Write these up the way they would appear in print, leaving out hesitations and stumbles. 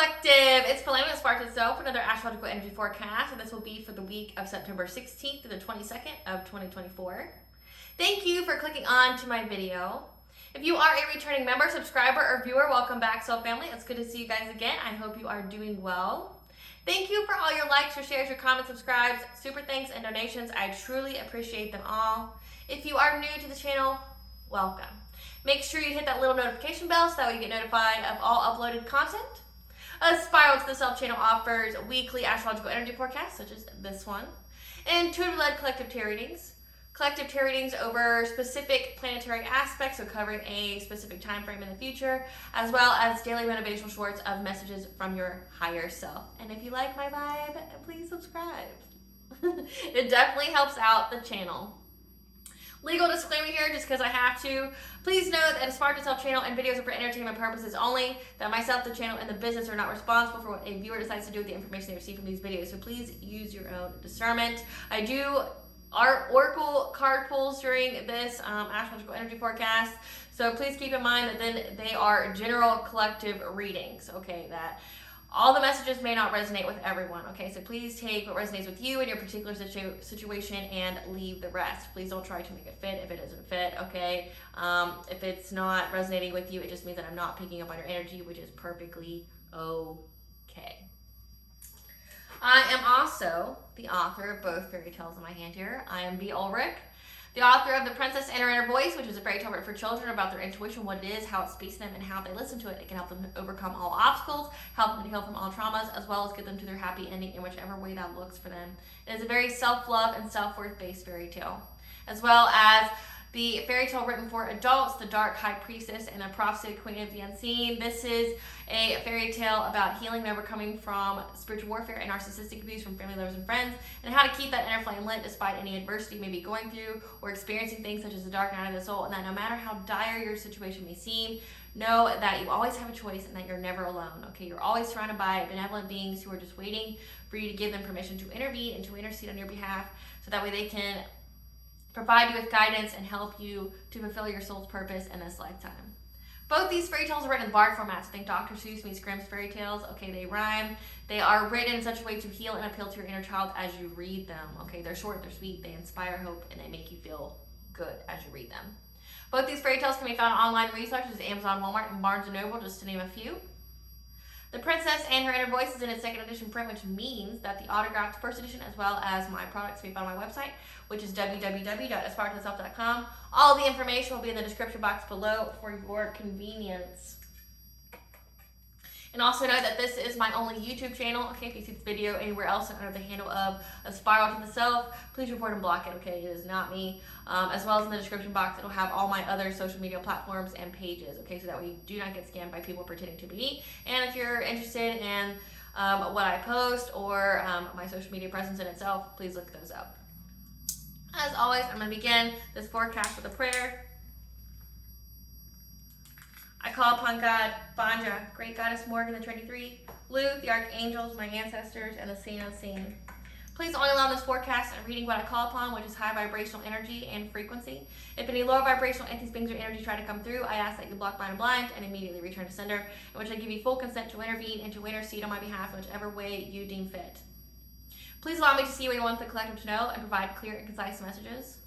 Collective, it's Paulina with Spark Itself, another astrological energy forecast, and this will be for the week of September 16th to the 22nd of 2024. Thank you for clicking on to my video. If you are a returning member, subscriber, or viewer, welcome back, Soul Family. It's good to see you guys again. I hope you are doing well. Thank you for all your likes, your shares, your comments, subscribes, super thanks, and donations. I truly appreciate them all. If you are new to the channel, welcome. Make sure you hit that little notification bell so that way you get notified of all uploaded content. Spiral to the Self channel offers weekly astrological energy forecasts, such as this one, and intuitive-led collective tarot readings. Collective tarot readings over specific planetary aspects, so covering a specific time frame in the future, as well as daily motivational shorts of messages from your higher self. And if you like my vibe, please subscribe. It definitely helps out the channel. Legal disclaimer here, just because I have to. Please know that a Spark Itself channel and videos are for entertainment purposes only. That myself, the channel, and the business are not responsible for what a viewer decides to do with the information they receive from these videos. So please use your own discernment. I do oracle card pulls during this astrological energy forecast. So please keep in mind that then they are general collective readings. Okay, that all the messages may not resonate with everyone, okay? So please take what resonates with you in your particular situation and leave the rest. Please don't try to make it fit if it doesn't fit, okay? If it's not resonating with you, it just means that I'm not picking up on your energy, which is perfectly okay. I am also the author of both fairy tales in my hand here. I am V. Ulrich, the author of The Princess and Her Inner Voice, which is a fairy tale written for children about their intuition, what it is, how it speaks to them, and how they listen to it. It can help them overcome all obstacles, help them to heal from all traumas, as well as get them to their happy ending in whichever way that looks for them. It is a very self-love and self-worth based fairy tale, as well as the fairy tale written for adults, The Dark High Priestess and the Prophecy Queen of the Unseen. This is a fairy tale about healing and overcoming from spiritual warfare and narcissistic abuse from family, lovers, and friends, and how to keep that inner flame lit despite any adversity you may be going through or experiencing things such as the dark night of the soul, and that no matter how dire your situation may seem, know that you always have a choice and that you're never alone, okay? You're always surrounded by benevolent beings who are just waiting for you to give them permission to intervene and to intercede on your behalf, so that way they can provide you with guidance and help you to fulfill your soul's purpose in this lifetime. Both these fairy tales are written in bard format, so think Dr. Seuss meets Grimm's fairy tales. Okay, they rhyme. They are written in such a way to heal and appeal to your inner child as you read them. Okay, they're short, they're sweet, they inspire hope, and they make you feel good as you read them. Both these fairy tales can be found on online resources as Amazon, Walmart, and Barnes & Noble, just to name a few. The Princess and Her Inner Voice is in its second edition print, which means that the autographed first edition, as well as my products, can be found on my website, which is www.aspiraltotheself.com. All the information will be in the description box below for your convenience. And also know that this is my only YouTube channel. Okay, if you see this video anywhere else under the handle of A Spiral to the Self, please report and block it, okay? It is not me. As well as in the description box, it'll have all my other social media platforms and pages, okay? So that way you do not get scammed by people pretending to be me. And if you're interested in what I post or my social media presence in itself, please look those up. As always, I'm going to begin this forecast with a prayer. I call upon God, Banja, Great Goddess Morgan, the Trinity Three, Luke, the Archangels, my ancestors, and the seen unseen. Please only allow this forecast and reading what I call upon, which is high vibrational energy and frequency. If any lower vibrational entities, beings, or energy try to come through, I ask that you block, bind, and blind, and immediately return to sender, in which I give you full consent to intervene and to intercede on my behalf in whichever way you deem fit. Please allow me to see what you want the collective to know and provide clear and concise messages.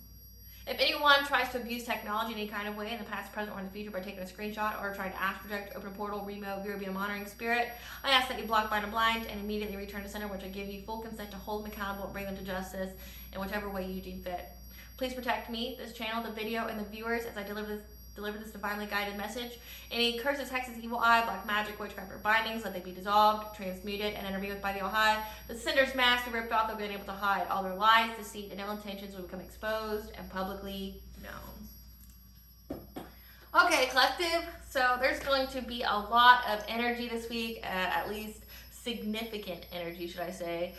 If anyone tries to abuse technology in any kind of way in the past, present, or in the future by taking a screenshot or trying to astral project, open a portal, remote, view, or be a monitoring spirit, I ask that you block, bind, and blind, and immediately return to center, which I give you full consent to hold them accountable and bring them to justice in whichever way you deem fit. Please protect me, this channel, the video, and the viewers as I deliver this divinely guided message. Any curses, hexes, evil eye, black magic, witchcraft, or bindings, let they be dissolved, transmuted, and interviewed by the All High. The sender's mask be ripped off, they'll be unable to hide. All their lies, deceit, and ill intentions will become exposed and publicly known. Okay, collective. So there's going to be a lot of energy this week, at least significant energy, should I say.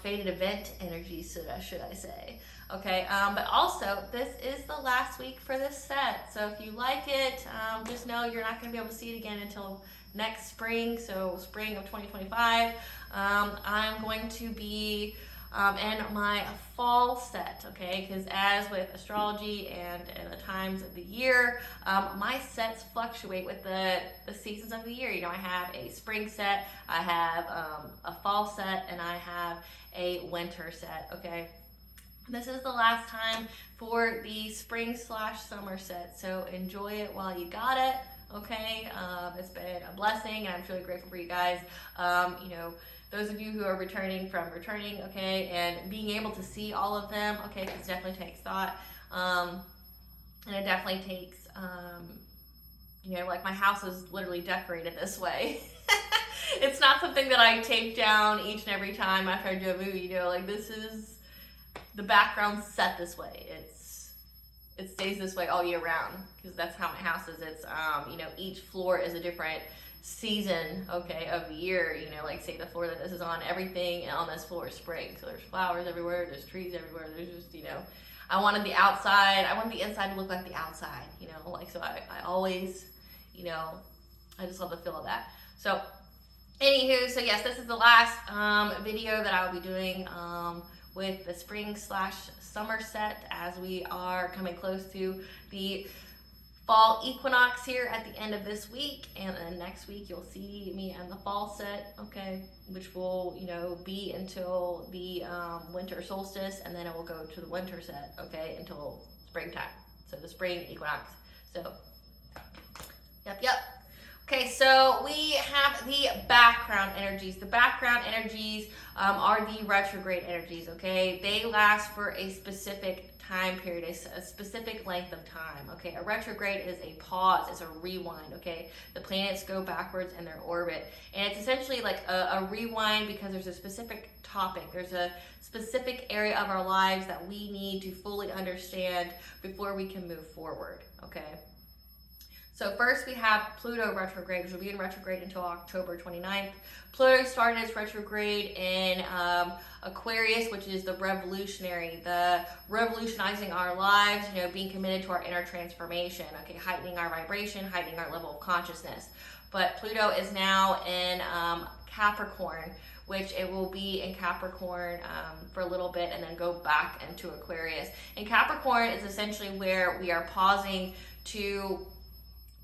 Fated event energy, should I say. Okay, but also this is the last week for this set. So if you like it, just know you're not going to be able to see it again until next spring, so spring of 2025. I'm going to be and my fall set, okay? Because as with astrology and the times of the year, my sets fluctuate with the seasons of the year. You know, I have a spring set, I have a fall set, and I have a winter set, okay? This is the last time for the spring/summer set, so enjoy it while you got it, okay? It's been a blessing, and I'm truly grateful for you guys. You know, those of you who are returning, okay, and being able to see all of them, okay, this definitely takes thought, and it definitely takes, you know, like my house is literally decorated this way. It's not something that I take down each and every time after I do a movie, you know, like this is, the background's set this way. It stays this way all year round, because that's how my house is. It's, you know, each floor is a different season, okay, of the year. You know, like say the floor that this is on, everything on this floor is spring, so there's flowers everywhere, there's trees everywhere, there's just, you know, I wanted the inside to look like the outside, you know, like, so I always, you know, I just love the feel of that. So anywho, so yes, this is the last video that I will be doing with the spring/summer set, as we are coming close to the fall equinox here at the end of this week, and then next week you'll see me in the fall set, okay, which will, you know, be until the winter solstice, and then it will go to the winter set, okay, until springtime, so the spring equinox. So yep. Okay, so we have the background energies. The background energies are the retrograde energies, okay? They last for a specific time period, a specific length of time, okay? A retrograde is a pause, it's a rewind, okay? The planets go backwards in their orbit, and it's essentially like a rewind because there's a specific topic, there's a specific area of our lives that we need to fully understand before we can move forward, okay? So first we have Pluto retrograde, which will be in retrograde until October 29th. Pluto started its retrograde in Aquarius, which is the revolutionizing our lives, you know, being committed to our inner transformation, okay, heightening our vibration, heightening our level of consciousness. But Pluto is now in Capricorn, which it will be in Capricorn for a little bit and then go back into Aquarius. And Capricorn is essentially where we are pausing to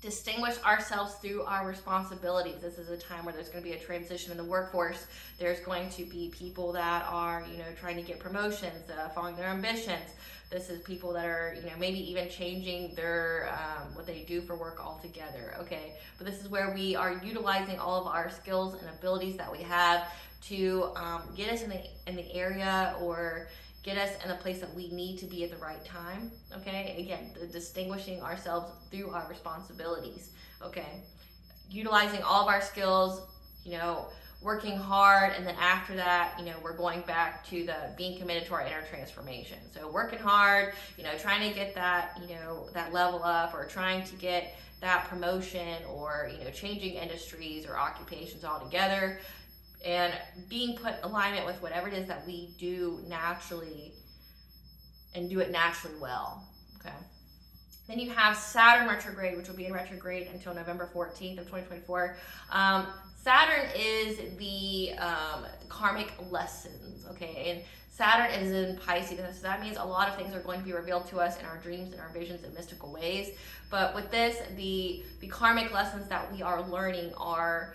distinguish ourselves through our responsibilities. This is a time where there's going to be a transition in the workforce. There's going to be people that are, you know, trying to get promotions, following their ambitions. This is people that are, you know, maybe even changing their what they do for work altogether, okay? But this is where we are utilizing all of our skills and abilities that we have to get us in the area, or get us in a place that we need to be at the right time, okay? Again, distinguishing ourselves through our responsibilities, okay? Utilizing all of our skills, you know, working hard, and then after that, you know, we're going back to the being committed to our inner transformation. So working hard, you know, trying to get that, you know, that level up, or trying to get that promotion, or, you know, changing industries or occupations altogether, and being put in alignment with whatever it is that we do naturally, and do it naturally well, okay? Then you have Saturn retrograde, which will be in retrograde until November 14th of 2024. Saturn is the karmic lessons, okay? And Saturn is in Pisces, so that means a lot of things are going to be revealed to us in our dreams and our visions in mystical ways. But with this, the karmic lessons that we are learning are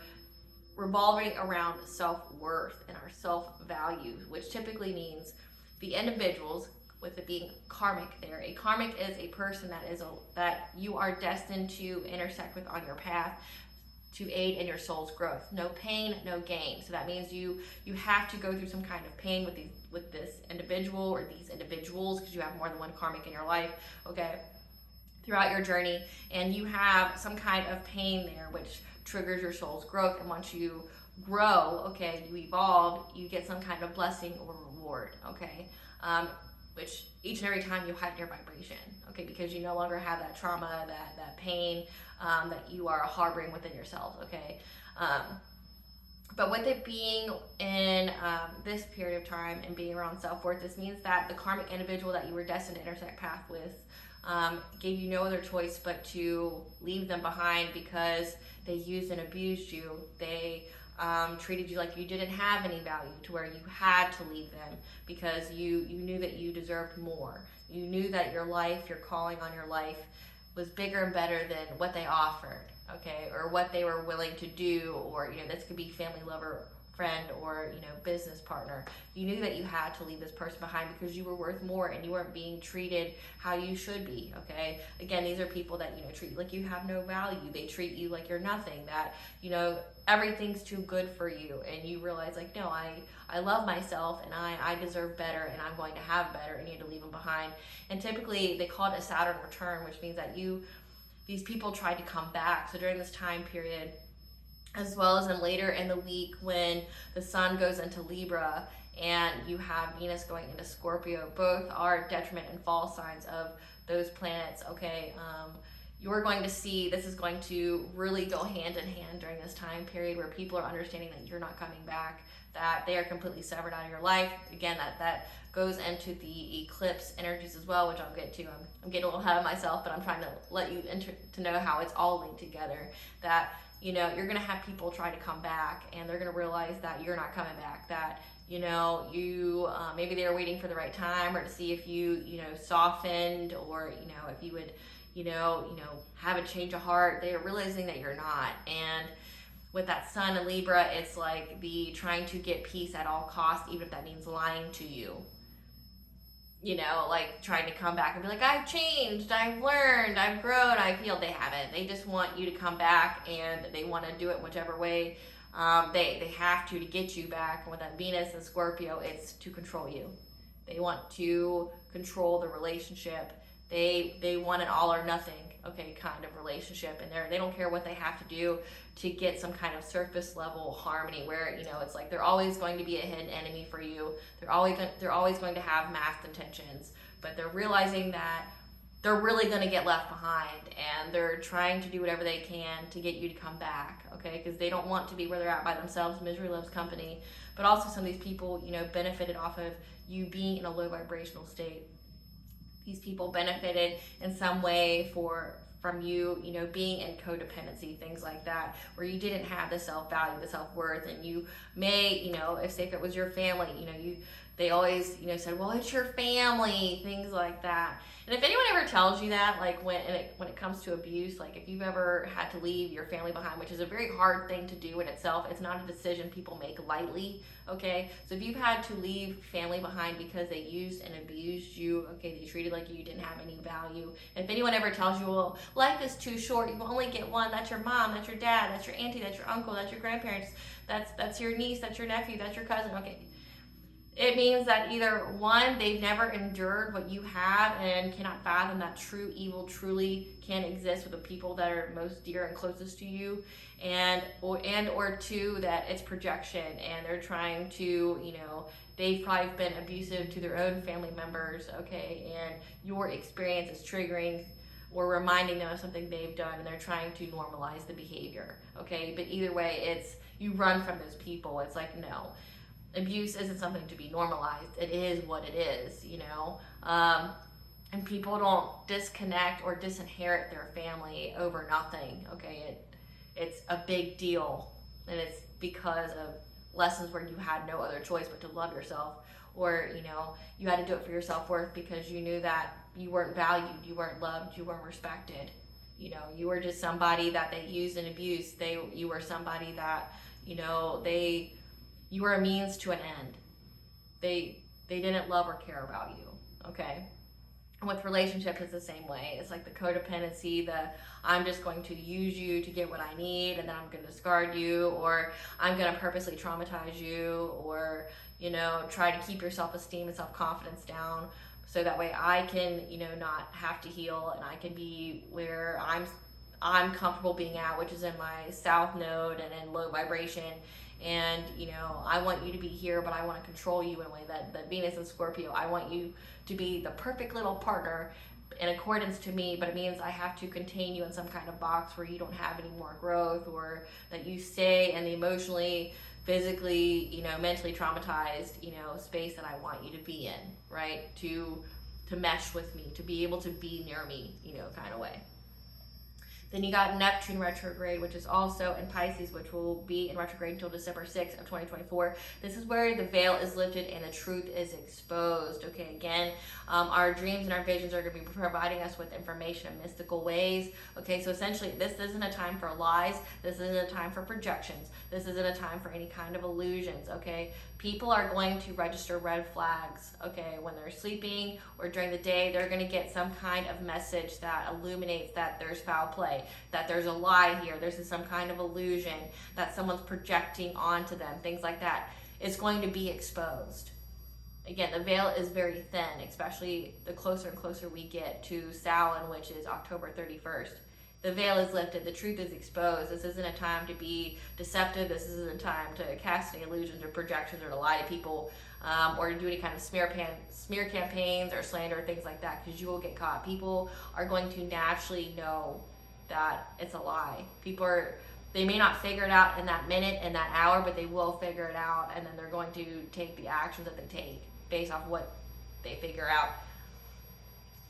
revolving around self-worth and our self-value, which typically means the individuals, with it being karmic there. A karmic is a person that you are destined to intersect with on your path to aid in your soul's growth. No pain, no gain. So that means you have to go through some kind of pain with this individual, or these individuals, because you have more than one karmic in your life, okay, throughout your journey, and you have some kind of pain there, which triggers your soul's growth. And once you grow, okay, you evolve, you get some kind of blessing or reward, okay, which each and every time you heighten your vibration, okay, because you no longer have that trauma, that pain that you are harboring within yourself, okay. But with it being in this period of time and being around self-worth, this means that the karmic individual that you were destined to intersect path with gave you no other choice but to leave them behind, because they used and abused you. They treated you like you didn't have any value, to where you had to leave them because you knew that you deserved more. You knew that your life, your calling on your life, was bigger and better than what they offered, okay, or what they were willing to do, or, you know, this could be family, lover, friend, or, you know, business partner. You knew that you had to leave this person behind because you were worth more and you weren't being treated how you should be, okay? Again, these are people that, you know, treat you like you have no value. They treat you like you're nothing, that, you know, everything's too good for you, and you realize, like, no, I love myself, and I deserve better, and I'm going to have better, and you had to leave them behind. And typically they call it a Saturn return, which means that these people tried to come back. So during this time period, as well as in later in the week when the sun goes into Libra and you have Venus going into Scorpio, both are detriment and fall signs of those planets, okay? You're going to see this is going to really go hand in hand during this time period, where people are understanding that you're not coming back, that they are completely severed out of your life. Again, that goes into the eclipse energies as well, which I'll get to. I'm getting a little ahead of myself, but I'm trying to let you to know how it's all linked together. That, you know, you're going to have people try to come back, and they're going to realize that you're not coming back, that, you know, you maybe they were waiting for the right time, or to see if you know, softened, or, you know, if you would, you know, have a change of heart. They are realizing that you're not. And with that sun in Libra, it's like the trying to get peace at all costs, even if that means lying to you. You know, like trying to come back and be like, I've changed, I've learned, I've grown, I've healed. They haven't. They just want you to come back, and they want to do it whichever way they have to get you back. And with that Venus and Scorpio, it's to control you. They want to control the relationship. They want an all or nothing, okay, kind of relationship, and they don't care what they have to do to get some kind of surface level harmony, where, you know, it's like they're always going to be a hidden enemy for you. They're always going to have masked intentions, but they're realizing that they're really going to get left behind, and they're trying to do whatever they can to get you to come back, okay, because they don't want to be where they're at by themselves. Misery loves company. But also some of these people, you know, benefited off of you being in a low vibrational state. These people benefited in some way from you, you know, being in codependency, things like that, where you didn't have the self-value, the self-worth, and you may, you know, if say if it was your family, you know, they always, you know, said, well, it's your family, things like that. And if anyone ever tells you that, like when it comes to abuse, like if you've ever had to leave your family behind, which is a very hard thing to do in itself, it's not a decision people make lightly, okay? So if you've had to leave family behind because they used and abused you, okay, they treated like you didn't have any value. And if anyone ever tells you, well, life is too short, you only get one, that's your mom, that's your dad, that's your auntie, that's your uncle, that's your grandparents, that's your niece, that's your nephew, that's your cousin, okay? It means that either one, they've never endured what you have and cannot fathom that true evil truly can exist with the people that are most dear and closest to you, or two, that it's projection, and they're trying to, you know, they've probably been abusive to their own family members, okay, and your experience is triggering or reminding them of something they've done, and they're trying to normalize the behavior, okay? But either way, it's, you run from those people. It's like, no. Abuse isn't something to be normalized. It is what it is, you know? And people don't disconnect or disinherit their family over nothing, okay? It's a big deal, and it's because of lessons where you had no other choice but to love yourself, or, you know, you had to do it for your self-worth because you knew that you weren't valued, you weren't loved, you weren't respected. You know, you were just somebody that they used and abused. You were somebody that, you know, you were a means to an end. They didn't love or care about you, okay? And with relationships, it's the same way. It's like the codependency, I'm just going to use you to get what I need, and then I'm going to discard you, or I'm going to purposely traumatize you, or, you know, try to keep your self-esteem and self-confidence down so that way I can, you know, not have to heal, and I can be where I'm comfortable being at, which is in my south node and in low vibration. And, you know, I want you to be here, but I want to control you in a way that Venus and Scorpio, I want you to be the perfect little partner in accordance to me, but it means I have to contain you in some kind of box where you don't have any more growth, or that you stay in the emotionally, physically, you know, mentally traumatized, you know, space that I want you to be in, right? To mesh with me, to be able to be near me, you know, kind of way. Then you got Neptune retrograde, which is also in Pisces, which will be in retrograde until December 6th of 2024. This is where the veil is lifted and the truth is exposed. Okay, again, our dreams and our visions are going to be providing us with information in mystical ways. Okay, so essentially, this isn't a time for lies. This isn't a time for projections. This isn't a time for any kind of illusions. Okay, people are going to register red flags. Okay, when they're sleeping or during the day, they're going to get some kind of message that illuminates that there's foul play, that there's a lie here, there's some kind of illusion that someone's projecting onto them, things like that. It's going to be exposed. Again, the veil is very thin, especially the closer and closer we get to Samhain, which is October 31st. The veil is lifted, the truth is exposed. This isn't a time to be deceptive. This isn't a time to cast any illusions or projections or to lie to people, or to do any kind of smear campaigns or slander or things like that, because you will get caught. People are going to naturally know that it's a lie. They may not figure it out in that minute, in that hour, but they will figure it out, and then they're going to take the actions that they take based off what they figure out.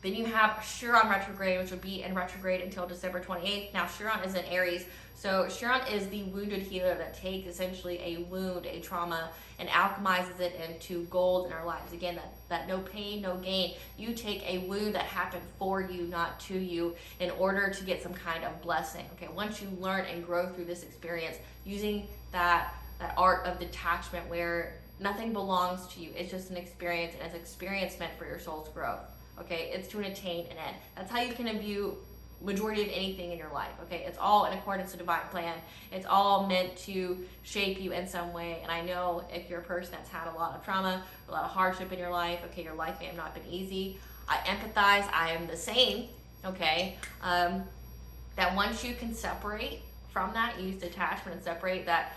Then you have Chiron retrograde, which will be in retrograde until December 28th. Now, Chiron is in Aries, so Chiron is the wounded healer that takes essentially a wound, a trauma, and alchemizes it into gold in our lives. Again, that no pain, no gain. You take a wound that happened for you, not to you, in order to get some kind of blessing. Okay, once you learn and grow through this experience, using that art of detachment where nothing belongs to you, it's just an experience, and it's an experience meant for your soul's growth. Okay, it's to attain an end. That's how you can view majority of anything in your life. Okay, it's all in accordance to divine plan. It's all meant to shape you in some way. And I know if you're a person that's had a lot of trauma, a lot of hardship in your life, okay, your life may have not been easy. I empathize. I am the same. Okay, that once you can separate from that, use detachment and separate that,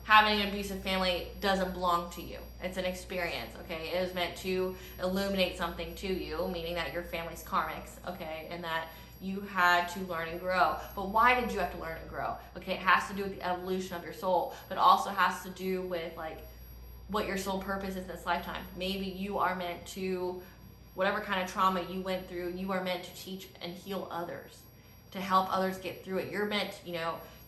having an abusive family doesn't belong to you. It's an experience, okay? It is meant to illuminate something to you, meaning that your family's karmics, okay? And that you had to learn and grow. But why did you have to learn and grow? Okay, it has to do with the evolution of your soul, but also has to do with what your soul purpose is in this lifetime. Maybe you are meant to, whatever kind of trauma you went through, you are meant to teach and heal others, to help others get through it. You're meant,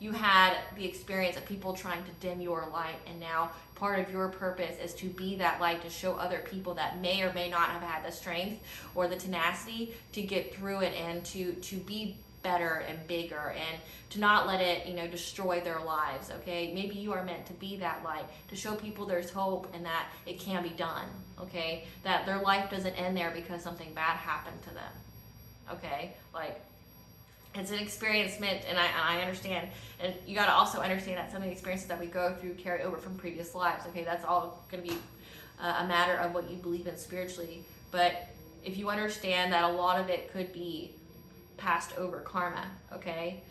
you had the experience of people trying to dim your light, and now part of your purpose is to be that light, to show other people that may or may not have had the strength or the tenacity to get through it, and to be better and bigger, and to not let it, destroy their lives. Okay, maybe you are meant to be that light, to show people there's hope and that it can be done. Okay, that their life doesn't end there because something bad happened to them. Okay, it's an experience meant, and I understand, and you got to also understand that some of the experiences that we go through carry over from previous lives. Okay, that's all going to be a matter of what you believe in spiritually. But if you understand that a lot of it could be passed over karma, okay,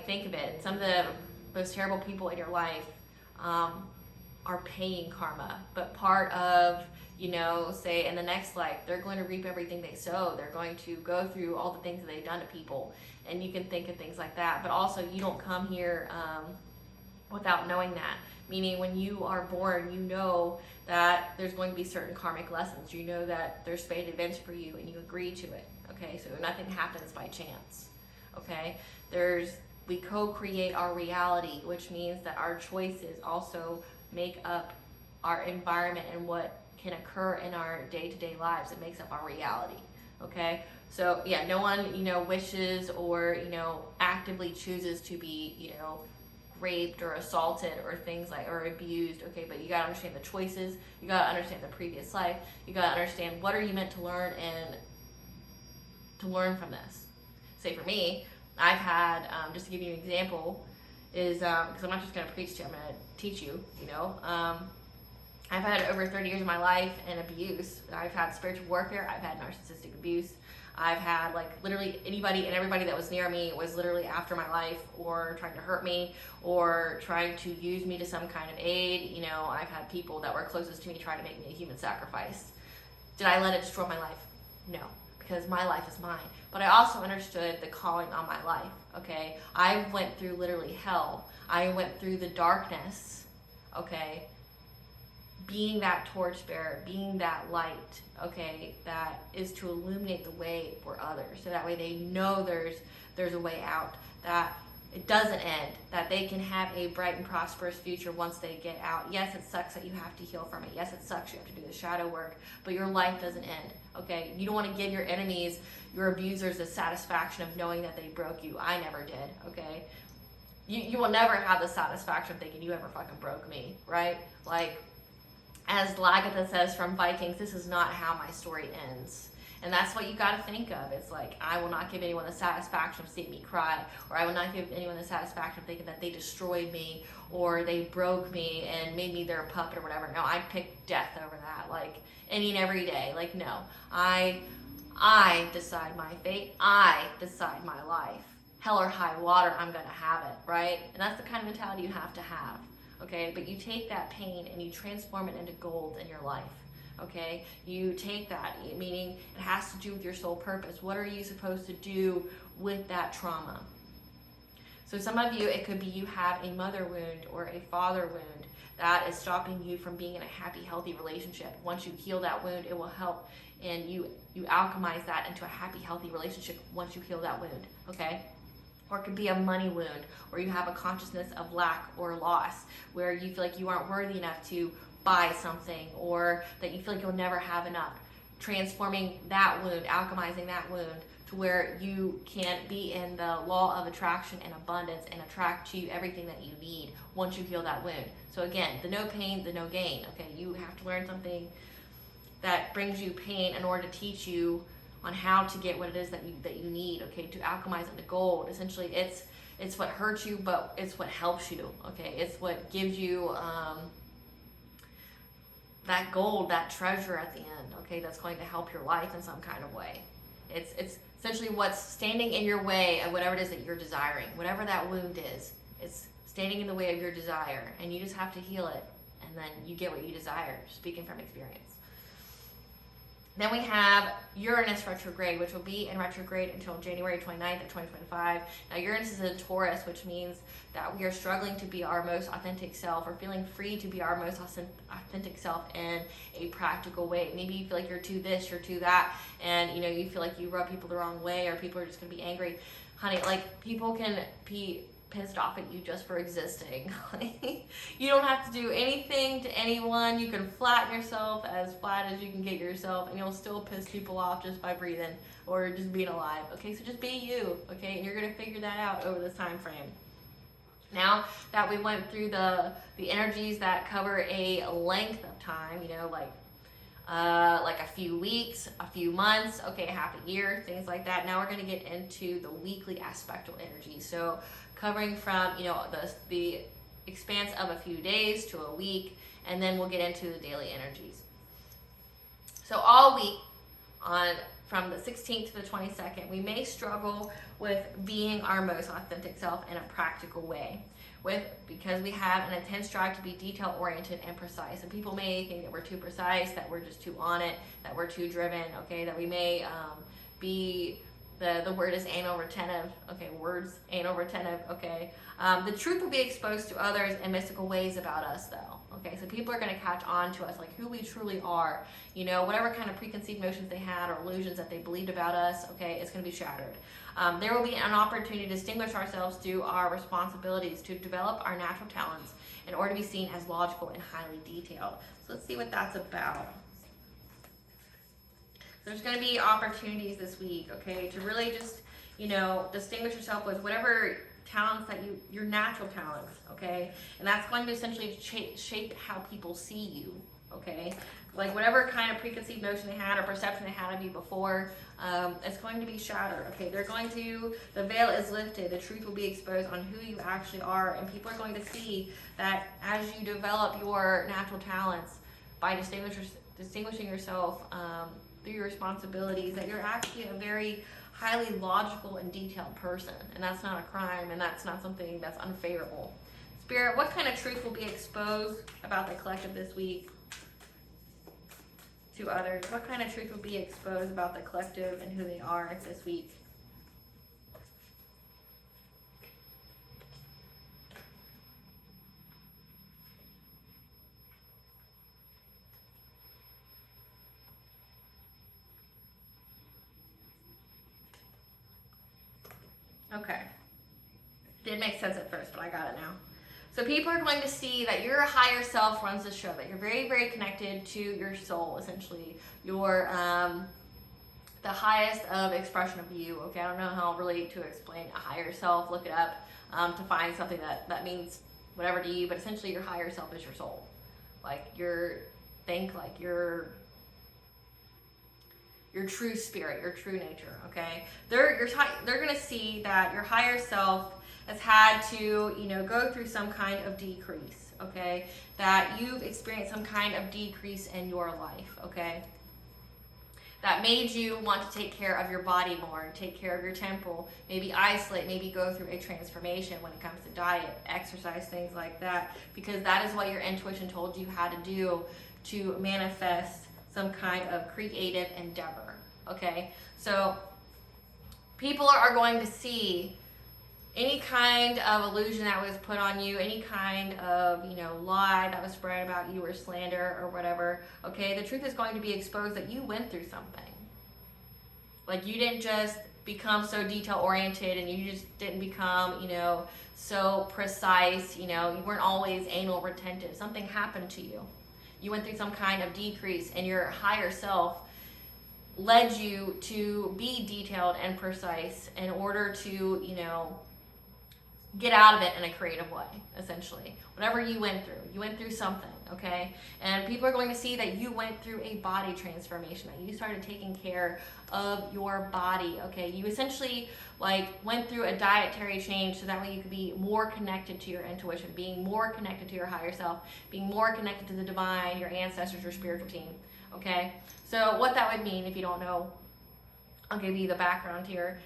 think of it. Some of the most terrible people in your life are paying karma, but part of, say in the next life, they're going to reap everything they sow. They're going to go through all the things that they've done to people. And you can think of things like that. But also, you don't come here without knowing that. Meaning, when you are born, you know that there's going to be certain karmic lessons. You know that there's fated events for you, and you agree to it. Okay, so nothing happens by chance. Okay, we co-create our reality, which means that our choices also make up our environment and what can occur in our day-to-day lives. It makes up our reality. Okay, so yeah, no one wishes or actively chooses to be raped or assaulted or things or abused. Okay, but you got to understand the choices. You got to understand the previous life. You got to understand what are you meant to learn, and to learn from this. Say for me, I've had just to give you an example is because I'm not just going to preach to you, I'm going to teach you. I've had over 30 years of my life in abuse. I've had spiritual warfare. I've had narcissistic abuse. I've had literally anybody and everybody that was near me was literally after my life, or trying to hurt me, or trying to use me to some kind of aid. I've had people that were closest to me try to make me a human sacrifice. Did I let it destroy my life? No, because my life is mine. But I also understood the calling on my life. Okay, I went through literally hell. I went through the darkness. Okay, being that torchbearer, being that light, okay, that is to illuminate the way for others, so that way they know there's a way out. that it doesn't end, that they can have a bright and prosperous future once they get out. Yes, it sucks that you have to heal from it. Yes, it sucks you have to do the shadow work, but your life doesn't end, okay? You don't want to give your enemies, your abusers, the satisfaction of knowing that they broke you. I never did, okay? You will never have the satisfaction of thinking you ever fucking broke me, right? Like, as Lagatha says from Vikings, this is not how my story ends. And that's what you got to think of. It's like, I will not give anyone the satisfaction of seeing me cry, or I will not give anyone the satisfaction of thinking that they destroyed me, or they broke me and made me their puppet or whatever. No, I'd pick death over that, like, any and every day. Like, no, I decide my fate. I decide my life. Hell or high water, I'm going to have it, right? And that's the kind of mentality you have to have, okay? But you take that pain and you transform it into gold in your life. Okay, you take that, meaning it has to do with your soul purpose. What are you supposed to do with that trauma? So some of you, it could be you have a mother wound or a father wound that is stopping you from being in a happy, healthy relationship. Once you heal that wound, it will help, and you alchemize that into a happy, healthy relationship once you heal that wound, okay? Or it could be a money wound, or you have a consciousness of lack or loss, where you feel like you aren't worthy enough to buy something, or that you feel like you'll never have enough. Transforming that wound, alchemizing that wound to where you can be in the law of attraction and abundance and attract to you everything that you need once you heal that wound. So again, the no pain, the no gain. Okay, you have to learn something that brings you pain in order to teach you on how to get what it is that you need. Okay, to alchemize into gold. Essentially, it's what hurts you, but it's what helps you. Okay, it's what gives you that gold, that treasure at the end, okay, that's going to help your life in some kind of way. It's essentially what's standing in your way of whatever it is that you're desiring. Whatever that wound is, it's standing in the way of your desire, and you just have to heal it, and then you get what you desire, speaking from experience. Then we have Uranus retrograde, which will be in retrograde until January 29th of 2025. Now, Uranus is in Taurus, which means that we are struggling to be our most authentic self, or feeling free to be our most authentic self in a practical way. Maybe you feel like you're too this, you're too that, and you feel like you rub people the wrong way, or people are just going to be angry. Honey, like, people can be pissed off at you just for existing. You don't have to do anything to anyone. You can flatten yourself as flat as you can get yourself, and you'll still piss people off just by breathing or just being alive. Okay, so just be you, okay? And you're going to figure that out over this time frame. Now that we went through the energies that cover a length of time, like a few weeks, a few months, okay, half a year, things like that. Now we're going to get into the weekly aspectal energy. So covering from, the expanse of a few days to a week, and then we'll get into the daily energies. So all week, from the 16th to the 22nd, we may struggle with being our most authentic self in a practical way, because we have an intense drive to be detail-oriented and precise. And people may think that we're too precise, that we're just too on it, that we're too driven, okay, that we may be... The word is anal retentive, okay, words, anal retentive, okay. The truth will be exposed to others in mystical ways about us, though, okay. So people are going to catch on to us, like who we truly are, whatever kind of preconceived notions they had or illusions that they believed about us, okay, it's going to be shattered. There will be an opportunity to distinguish ourselves through our responsibilities to develop our natural talents in order to be seen as logical and highly detailed. So let's see what that's about. There's going to be opportunities this week, okay, to really just, distinguish yourself with whatever talents that your natural talents, okay, and that's going to essentially shape how people see you, okay, like whatever kind of preconceived notion they had or perception they had of you before, it's going to be shattered, okay, the veil is lifted, the truth will be exposed on who you actually are, and people are going to see that as you develop your natural talents by distinguishing yourself, through your responsibilities, that you're actually a very highly logical and detailed person, and that's not a crime, and that's not something that's unfavorable. Spirit, what kind of truth will be exposed about the collective this week to others? What kind of truth will be exposed about the collective and who they are this week? Okay. Didn't make sense at first, but I got it now. So people are going to see that your higher self runs the show, that you're very, very connected to your soul, essentially. You're the highest of expression of you, okay? I don't know how really to explain a higher self. Look it up to find something that means whatever to you, but essentially your higher self is your soul. Like your true spirit, your true nature, okay? They're going to see that your higher self has had to, go through some kind of decrease, okay? That you've experienced some kind of decrease in your life, okay? That made you want to take care of your body more, take care of your temple, maybe isolate, maybe go through a transformation when it comes to diet, exercise, things like that, because that is what your intuition told you how to do to manifest some kind of creative endeavor, okay? So people are going to see any kind of illusion that was put on you, any kind of, lie that was spread about you or slander or whatever, okay? The truth is going to be exposed that you went through something. Like, you didn't just become so detail-oriented and you just didn't become, so precise, you weren't always anal retentive. Something happened to you. You went through some kind of decrease, and your higher self led you to be detailed and precise in order to, get out of it in a creative way, essentially. Whatever you went through something, okay? And people are going to see that you went through a body transformation, that you started taking care of your body, okay? You essentially went through a dietary change so that way you could be more connected to your intuition, being more connected to your higher self, being more connected to the divine, your ancestors, your spiritual team, okay? So what that would mean, if you don't know, I'll give you the background here.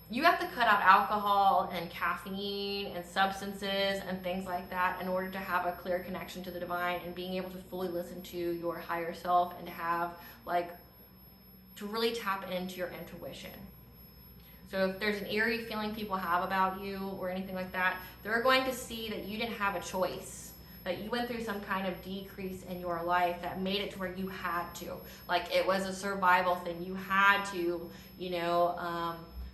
You have to cut out alcohol and caffeine and substances and things like that in order to have a clear connection to the divine and being able to fully listen to your higher self and to have, to really tap into your intuition. So if there's an eerie feeling people have about you or anything like that, they're going to see that you didn't have a choice, that you went through some kind of decrease in your life that made it to where you had to. It was a survival thing. You had to,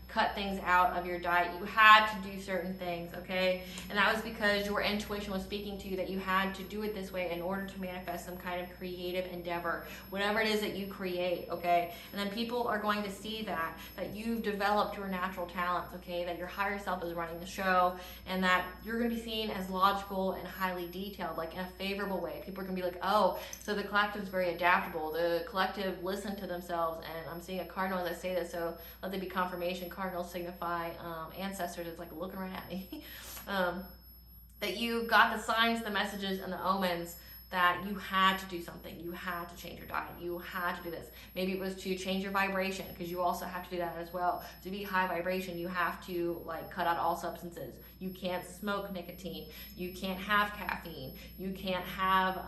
cut things out of your diet. You had to do certain things, okay? And that was because your intuition was speaking to you that you had to do it this way in order to manifest some kind of creative endeavor, whatever it is that you create, okay? And then people are going to see that you've developed your natural talents, okay? That your higher self is running the show, and that you're going to be seen as logical and highly detailed, in a favorable way. People are going to be like, oh, so the collective is very adaptable. The collective listened to themselves, and I'm seeing a cardinal as I say this, so let there be confirmation. Cardinals signify ancestors. It's looking right at me. That you got the signs, the messages, and the omens that you had to do something. You had to change your diet. You had to do this. Maybe it was to change your vibration, because you also have to do that as well. To be high vibration, you have to cut out all substances. You can't smoke nicotine. You can't have caffeine. You can't have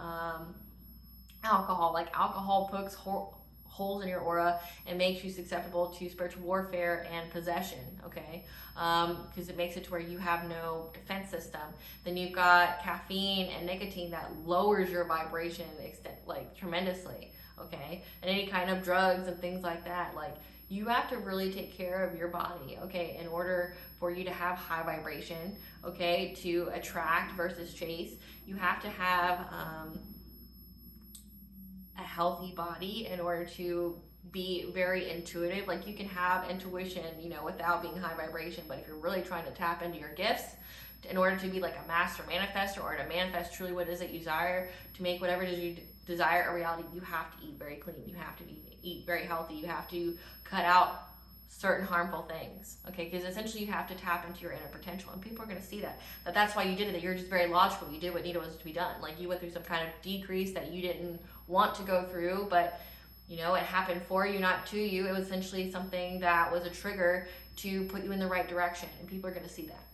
alcohol. Alcohol pokes holes in your aura and makes you susceptible to spiritual warfare and possession, okay? Because it makes it to where you have no defense system. Then you've got caffeine and nicotine that lowers your vibration tremendously, okay? And any kind of drugs and things like that, you have to really take care of your body, okay, in order for you to have high vibration, okay, to attract versus chase. You have to have a healthy body in order to be very intuitive. You can have intuition, without being high vibration, but if you're really trying to tap into your gifts in order to be a master manifestor or to manifest truly what it is that you desire, to make whatever it is you desire a reality, you have to eat very clean. You have to eat very healthy. You have to cut out certain harmful things, okay? Because essentially you have to tap into your inner potential, and people are going to see that's why you did it, that you're just very logical. You did what needed was to be done. You went through some kind of decrease that you didn't want to go through, but it happened for you, not to you. It was essentially something that was a trigger to put you in the right direction, and people are going to see that.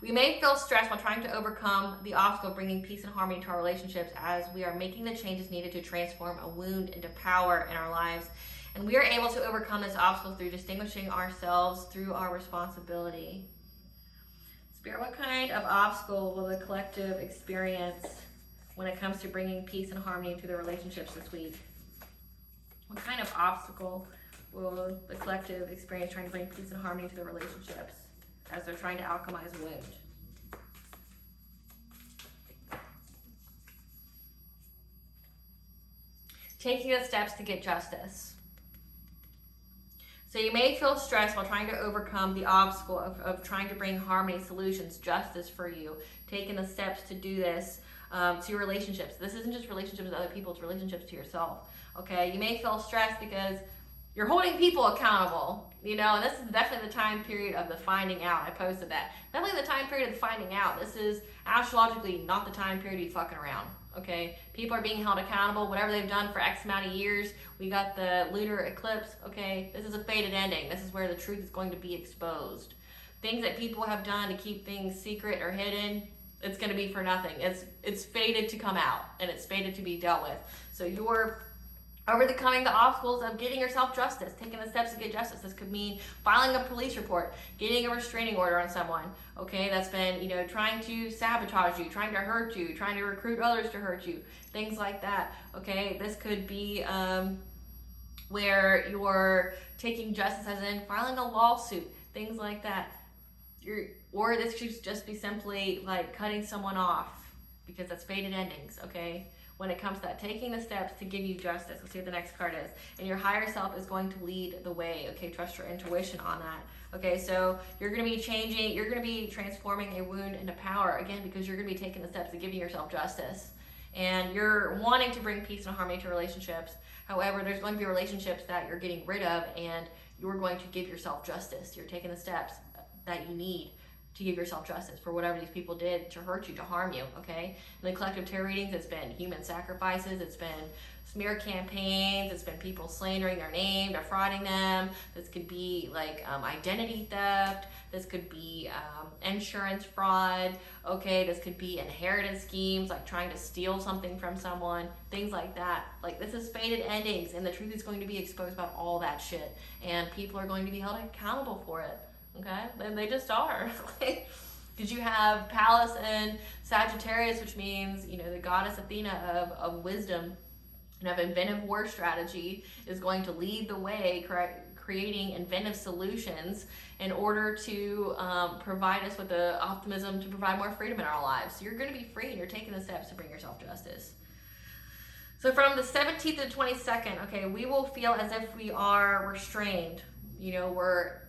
We may feel stressed while trying to overcome the obstacle of bringing peace and harmony to our relationships, as we are making the changes needed to transform a wound into power in our lives. And we are able to overcome this obstacle through distinguishing ourselves through our responsibility. Spirit, what kind of obstacle will the collective experience when it comes to bringing peace and harmony into their relationships this week? What kind of obstacle will the collective experience trying to bring peace and harmony to their relationships? as they're trying to alchemize a wound. Taking the steps to get justice. So you may feel stressed while trying to overcome the obstacle of trying to bring harmony, solutions, justice for you. Taking the steps to do this to your relationships. This isn't just relationships with other people, it's relationships to yourself. Okay, you may feel stressed because you're holding people accountable, you know, and this is definitely the time period of the finding out. I posted that. Definitely the time period of the finding out. This is astrologically not the time period to be fucking around. Okay, people are being held accountable, whatever they've done for X amount of years. We got the lunar eclipse. Okay, this is a fated ending. This is where the truth is going to be exposed. Things that people have done to keep things secret or hidden, it's going to be for nothing. It's fated to come out, and it's fated to be dealt with. So you're overcoming the obstacles of getting yourself justice, taking the steps to get justice. This could mean filing a police report, getting a restraining order on someone, okay, that's been, you know, trying to sabotage you, trying to hurt you, trying to recruit others to hurt you, things like that, okay? This could be where you're taking justice as in filing a lawsuit, things like that. Or this could just be simply like cutting someone off, because that's fated endings, okay? When it comes to that, taking the steps to give you justice. Let's see what the next card is. And your higher self is going to lead the way. Okay, trust your intuition on that. Okay, so you're going to be changing, you're going to be transforming a wound into power, again, because you're going to be taking the steps to giving yourself justice. And you're wanting to bring peace and harmony to relationships. However, there's going to be relationships that you're getting rid of, and you're going to give yourself justice. You're taking the steps that you need to give yourself justice for whatever these people did to hurt you, to harm you, okay? In the collective tarot readings, it's been human sacrifices, it's been smear campaigns, it's been people slandering their name, defrauding them. This could be like identity theft, this could be insurance fraud, okay? This could be inheritance schemes, like trying to steal something from someone, things like that. Like, this is fated endings, and the truth is going to be exposed about all that shit, and people are going to be held accountable for it. Okay, and they just are. Because you have Pallas and Sagittarius, which means, you know, the goddess Athena of wisdom and of inventive war strategy is going to lead the way, creating inventive solutions in order to provide us with the optimism to provide more freedom in our lives. So you're going to be free, and you're taking the steps to bring yourself justice. So from the 17th to the 22nd, okay, we will feel as if we are restrained. You know, we're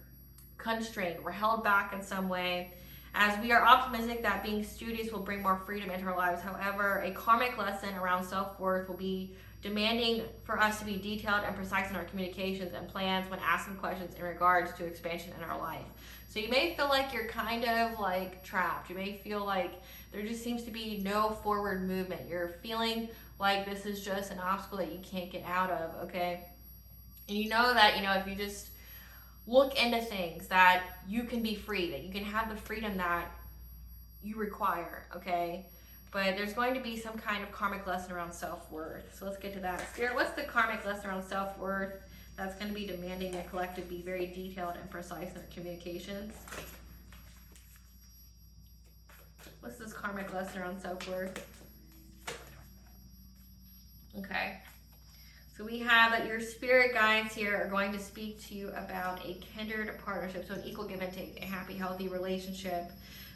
constrained, we're held back in some way, as we are optimistic that being studious will bring more freedom into our lives. However, a karmic lesson around self-worth will be demanding for us to be detailed and precise in our communications and plans when asking questions in regards to expansion in our life. So you may feel like you're kind of like trapped. You may feel like there just seems to be no forward movement. You're feeling like this is just an obstacle that you can't get out of, okay? And you know that, you know, if you just look into things, that you can be free, that you can have the freedom that you require, okay? But there's going to be some kind of karmic lesson around self-worth. So let's get to that. Spirit, what's the karmic lesson around self-worth that's going to be demanding the collective be very detailed and precise in their communications? What's this karmic lesson around self-worth? Okay. So we have that your spirit guides here are going to speak to you about a kindred partnership, so an equal give and take, a happy, healthy relationship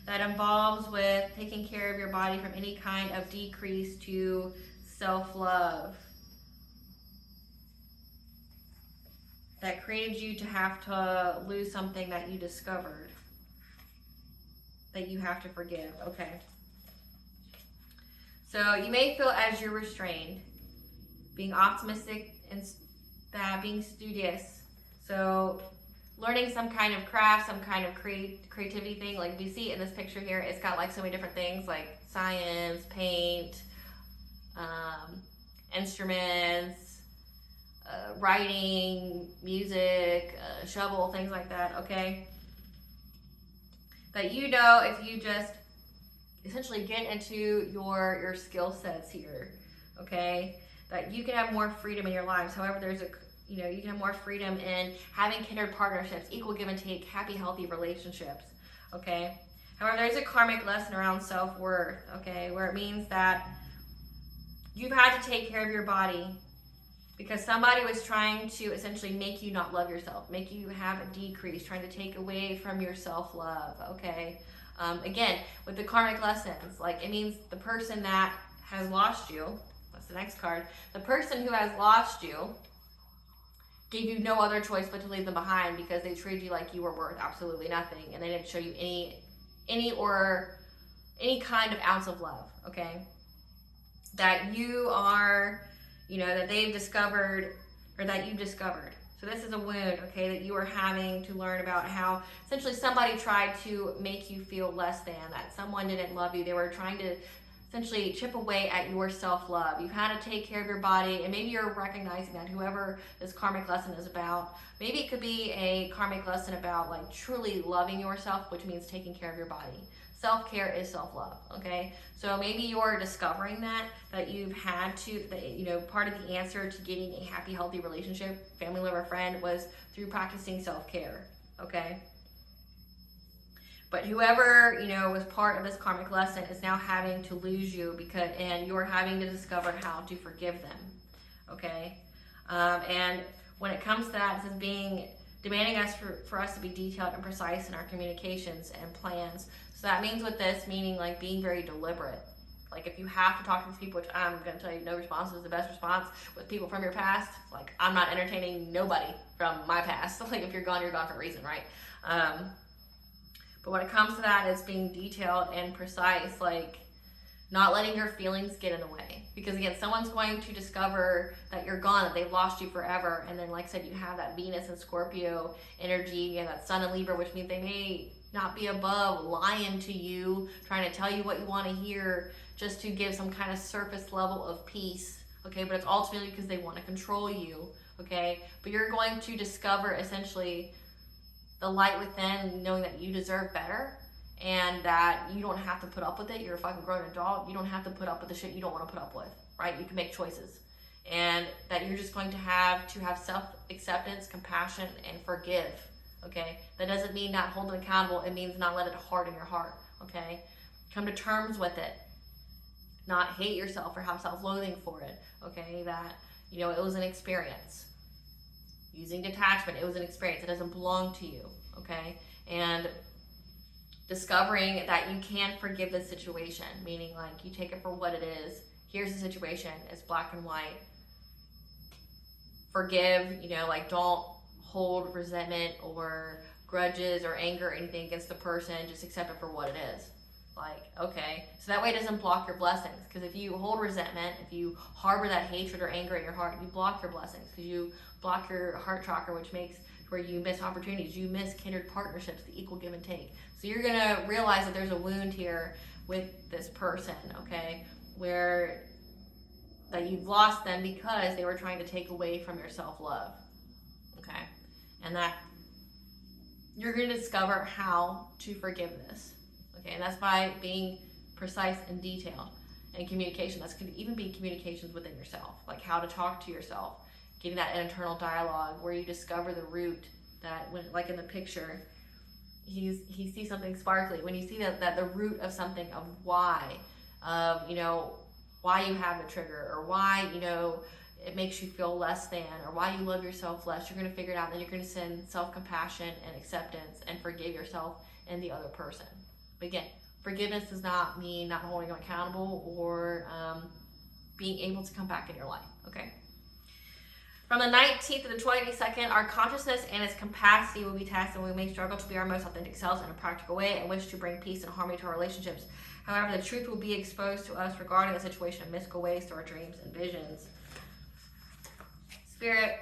that involves with taking care of your body from any kind of decrease to self-love. That created you to have to lose something that you discovered, that you have to forgive, okay? So you may feel as you're restrained, being optimistic and being studious. So learning some kind of craft, some kind of creativity thing. Like if you see in this picture here, it's got like so many different things like science, paint, instruments, writing, music, shovel, things like that, okay? That you know, if you just essentially get into your skill sets here, okay? That you can have more freedom in your lives. However, there's you can have more freedom in having kindred partnerships, equal give and take, happy, healthy relationships, okay? However, there's a karmic lesson around self-worth, okay, where it means that you've had to take care of your body because somebody was trying to essentially make you not love yourself, make you have a decrease, trying to take away from your self-love, okay? Again, with the karmic lessons, like, it means the person that has lost you, that's the next card, the person who has lost you gave you no other choice but to leave them behind because they treated you like you were worth absolutely nothing, and they didn't show you any kind of ounce of love, okay? That you are, you know, that they've discovered, or that you've discovered. So this is a wound, okay, that you are having to learn about how essentially somebody tried to make you feel less than, that someone didn't love you. They were trying to essentially chip away at your self-love. You've had to take care of your body, and maybe you're recognizing that whoever this karmic lesson is about, maybe it could be a karmic lesson about like truly loving yourself, which means taking care of your body. Self-care is self-love, okay? So maybe you're discovering that you've had to, you know, part of the answer to getting a happy, healthy relationship, family, lover, friend, was through practicing self-care, okay? But whoever, you know, was part of this karmic lesson is now having to lose you and you're having to discover how to forgive them, okay? And when it comes to that, this is demanding us for us to be detailed and precise in our communications and plans. So that means with this, meaning like being very deliberate. Like if you have to talk to these people, which I'm going to tell you, no response is the best response with people from your past. Like I'm not entertaining nobody from my past. Like if you're gone for a reason, right? But when it comes to that, it's being detailed and precise, like not letting your feelings get in the way. Because again, someone's going to discover that you're gone, that they've lost you forever. And then like I said, you have that Venus and Scorpio energy, you have that Sun and Libra, which means they may not be above lying to you, trying to tell you what you want to hear just to give some kind of surface level of peace, okay? But it's ultimately because they want to control you, okay? But you're going to discover essentially the light within, knowing that you deserve better and that you don't have to put up with it. You're a fucking grown adult. You don't have to put up with the shit you don't want to put up with, right? You can make choices. And that you're just going to have self-acceptance, compassion, and forgive, okay? That doesn't mean not hold it accountable. It means not let it harden your heart, okay? Come to terms with it. Not hate yourself or have self-loathing for it, okay? That, you know, it was an experience. Using detachment, it was an experience. It doesn't belong to you, okay? And discovering that you can forgive the situation, meaning like you take it for what it is. Here's the situation. It's black and white. Forgive, you know, like don't hold resentment or grudges or anger or anything against the person. Just accept it for what it is. Like, okay. So that way it doesn't block your blessings. Because if you hold resentment, if you harbor that hatred or anger in your heart, you block your blessings. Because you block your heart chakra, which makes where you miss opportunities. You miss kindred partnerships, the equal give and take. So you're going to realize that there's a wound here with this person, okay? Where that you've lost them because they were trying to take away from your self-love, okay? And that you're going to discover how to forgive this, okay? And that's by being precise and detailed. And communication, that's going to even be communications within yourself, like how to talk to yourself, getting that internal dialogue where you discover the root that, when, like in the picture, he sees something sparkly. When you see that the root of something, of why, of, you know, why you have a trigger, or why, you know, it makes you feel less than, or why you love yourself less, you're going to figure it out. And then you're going to send self-compassion and acceptance and forgive yourself and the other person. But again, forgiveness does not mean not holding them accountable or being able to come back in your life, okay? From the 19th to the 22nd, our consciousness and its capacity will be taxed, and we may struggle to be our most authentic selves in a practical way and wish to bring peace and harmony to our relationships. However, the truth will be exposed to us regarding the situation of mystical ways to our dreams and visions. Spirit,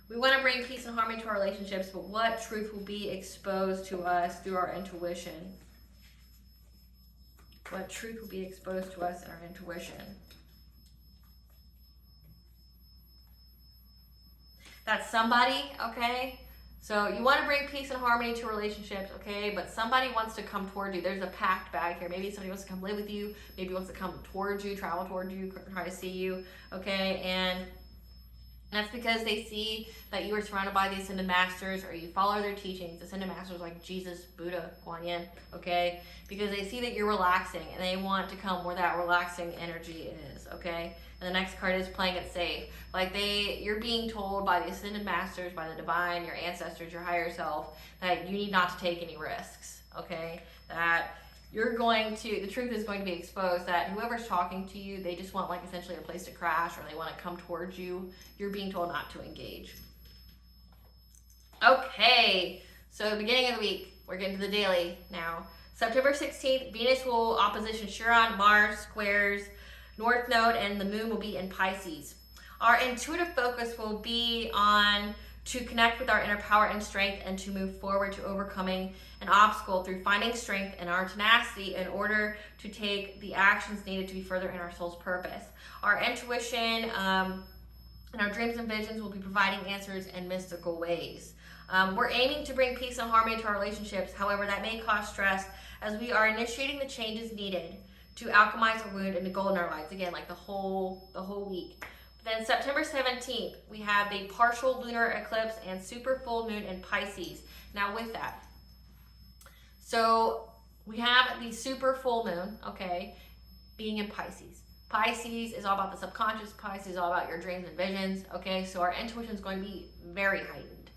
we want to bring peace and harmony to our relationships, but what truth will be exposed to us through our intuition? What truth will be exposed to us in our intuition? That's somebody, okay? So you want to bring peace and harmony to relationships, okay? But somebody wants to come toward you. There's a pact back here. Maybe somebody wants to come live with you. Maybe wants to come towards you, travel towards you, try to see you, okay? And And that's because they see that you are surrounded by the Ascended Masters, or you follow their teachings. Ascended Masters like Jesus, Buddha, Kuan Yin, okay? Because they see that you're relaxing, and they want to come where that relaxing energy is, okay? And the next card is playing it safe. Like you're being told by the Ascended Masters, by the Divine, your ancestors, your higher self, that you need not to take any risks, okay? That the truth is going to be exposed, that whoever's talking to you, they just want like essentially a place to crash, or they want to come towards you. You're being told not to engage. Okay, so beginning of the week, we're getting to the daily now. September 16th, Venus will opposition Chiron, Mars squares North Node, and the moon will be in Pisces. Our intuitive focus will be on to connect with our inner power and strength, and to move forward to overcoming an obstacle through finding strength in our tenacity in order to take the actions needed to be further in our soul's purpose. Our intuition and our dreams and visions will be providing answers in mystical ways. We're aiming to bring peace and harmony to our relationships. However, that may cause stress as we are initiating the changes needed to alchemize a wound and the goal in our lives. Again, like the whole week. Then September 17th, we have the partial lunar eclipse and super full moon in Pisces. Now with that, so we have the super full moon, okay, being in Pisces. Pisces is all about the subconscious. Pisces is all about your dreams and visions, okay? So our intuition is going to be very heightened,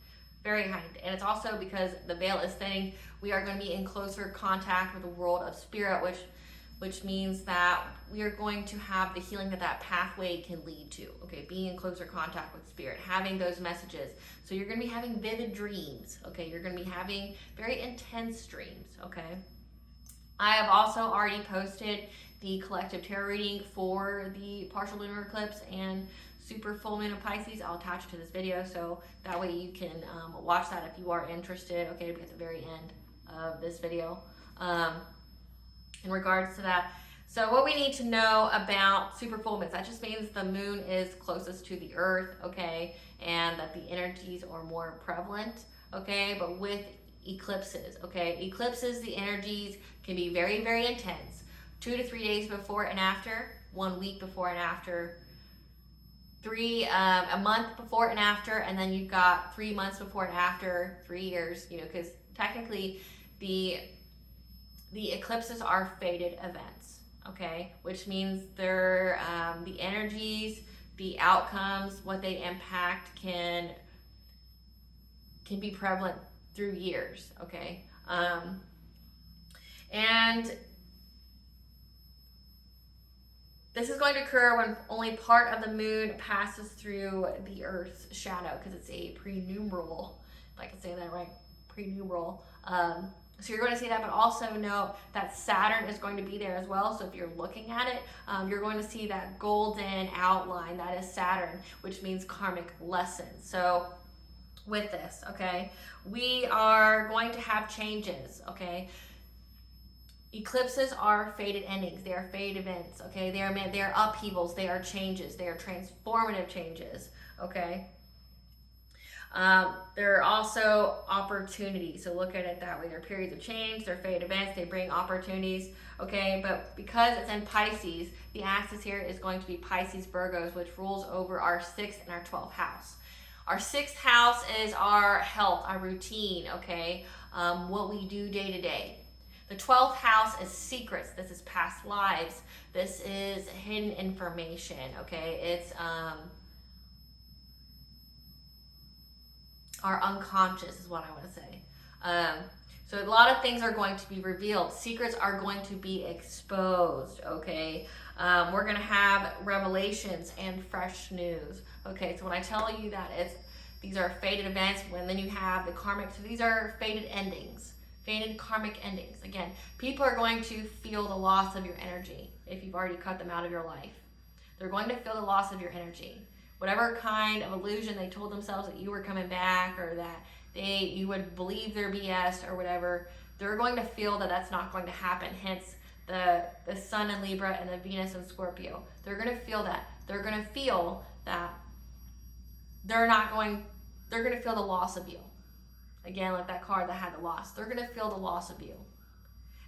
very heightened. And it's also because the veil is thinning, we are going to be in closer contact with the world of spirit, which means that we are going to have the healing that pathway can lead to, okay? Being in closer contact with spirit, having those messages. So you're going to be having vivid dreams, okay? You're going to be having very intense dreams, okay? I have also already posted the collective tarot reading for the partial lunar eclipse and super full moon of Pisces. I'll attach it to this video, so that way you can watch that if you are interested, okay? It'll be at the very end of this video. In regards to that. So what we need to know about super full moons, that just means the moon is closest to the earth, okay, and that the energies are more prevalent, okay, but with eclipses, okay, eclipses, the energies can be very, very intense. 2 to 3 days before and after, 1 week before and after, a month before and after, and then you've got 3 months before and after, 3 years, you know, because technically the eclipses are fated events, okay? Which means they're the energies, the outcomes, what they impact can be prevalent through years, okay? And this is going to occur when only part of the moon passes through the Earth's shadow, because it's a prenumeral, if I can say that right, prenumeral. So you're going to see that, but also know that Saturn is going to be there as well. So if you're looking at it, you're going to see that golden outline, that is Saturn, which means karmic lessons. So with this, okay, we are going to have changes, okay? Eclipses are fated endings. They are fated events, okay? They are upheavals. They are changes. They are transformative changes, okay? There are also opportunities, so look at it that way. They're periods of change, they're fate events, they bring opportunities, okay? But because it's in Pisces, the axis here is going to be Pisces Virgos, which rules over our 6th and our 12th house. Our 6th house is our health, our routine, okay? What we do day to day. The 12th house is secrets. This is past lives. This is hidden information, okay? It's our unconscious is what I want to say. So a lot of things are going to be revealed. Secrets are going to be exposed, okay? We're going to have revelations and fresh news, okay? So when I tell you that these are fated events, then you have the karmic, so these are fated endings, fated karmic endings. Again, people are going to feel the loss of your energy if you've already cut them out of your life. They're going to feel the loss of your energy. Whatever kind of illusion they told themselves that you were coming back, or that you would believe their BS or whatever, they're going to feel that that's not going to happen. Hence the Sun in Libra and the Venus in Scorpio. They're going to feel that. They're going to feel that they're going to feel the loss of you. Again, like that card that had the loss. They're going to feel the loss of you.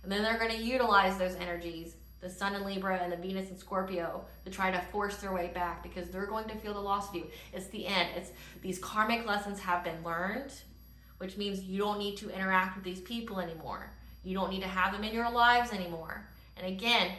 And then they're going to utilize those energies, the Sun in Libra and the Venus in Scorpio to try to force their way back, because they're going to feel the loss of you. It's the end. It's these karmic lessons have been learned, which means you don't need to interact with these people anymore. You don't need to have them in your lives anymore. And again,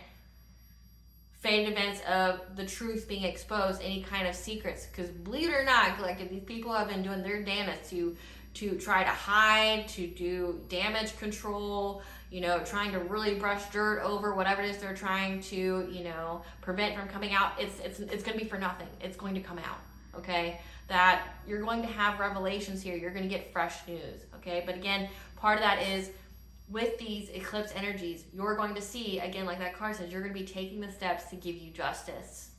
fate events of the truth being exposed, any kind of secrets, because believe it or not, collective, these people have been doing their damnedest to try to hide, to do damage control, you know, trying to really brush dirt over whatever it is they're trying to, you know, prevent from coming out. It's going to be for nothing. It's going to come out, okay? That you're going to have revelations here. You're going to get fresh news, okay? But again, part of that is with these eclipse energies, you're going to see, again, like that card says, you're going to be taking the steps to give you justice.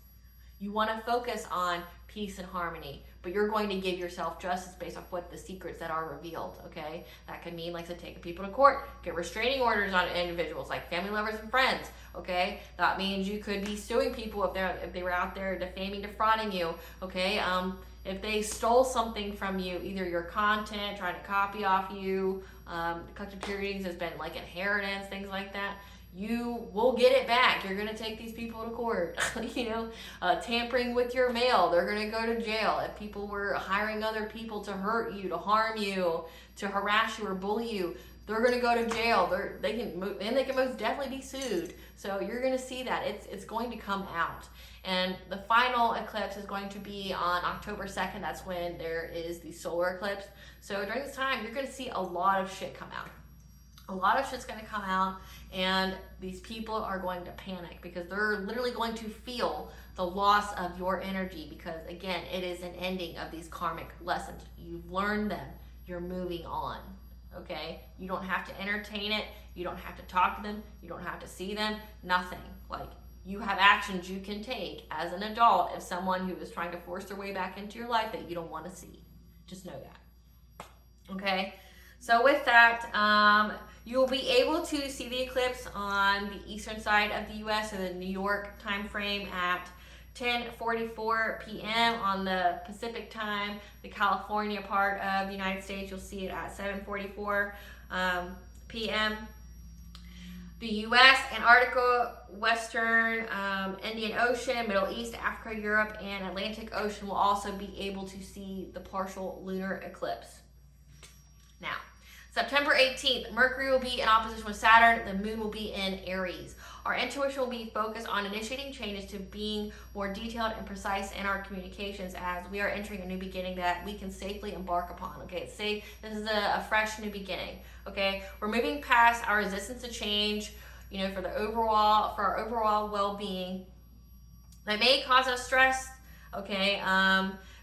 You want to focus on peace and harmony, but you're going to give yourself justice based off what the secrets that are revealed, okay? That could mean, like I said, taking people to court, get restraining orders on individuals, like family, lovers, and friends, okay? That means you could be suing people if they were out there defaming, defrauding you, okay? If they stole something from you, either your content, trying to copy off you, collective readings has been like inheritance, things like that, you will get it back. You're going to take these people to court. You know, tampering with your mail, they're going to go to jail. If people were hiring other people to hurt you, to harm you, to harass you or bully you, they're going to go to jail. They can most definitely be sued. So you're going to see that. It's going to come out. And the final eclipse is going to be on October 2nd. That's when there is the solar eclipse. So during this time, you're going to see a lot of shit come out. A lot of shit's going to come out, and these people are going to panic because they're literally going to feel the loss of your energy, because again, it is an ending of these karmic lessons. You've learned them. You're moving on. Okay? You don't have to entertain it. You don't have to talk to them. You don't have to see them. Nothing. Like, you have actions you can take as an adult if someone who is trying to force their way back into your life that you don't want to see. Just know that. Okay? So with that, you'll be able to see the eclipse on the eastern side of the U.S., so the New York time frame at 10:44 p.m. On the Pacific time, the California part of the United States, you'll see it at 7:44 p.m. The U.S., Antarctica, Western Indian Ocean, Middle East, Africa, Europe, and Atlantic Ocean will also be able to see the partial lunar eclipse. Now, September 18th, Mercury will be in opposition with Saturn. The moon will be in Aries. Our intuition will be focused on initiating changes to being more detailed and precise in our communications as we are entering a new beginning that we can safely embark upon. Okay, it's safe. This is a fresh new beginning. Okay, we're moving past our resistance to change, you know, for our overall well-being. That may cause us stress, okay,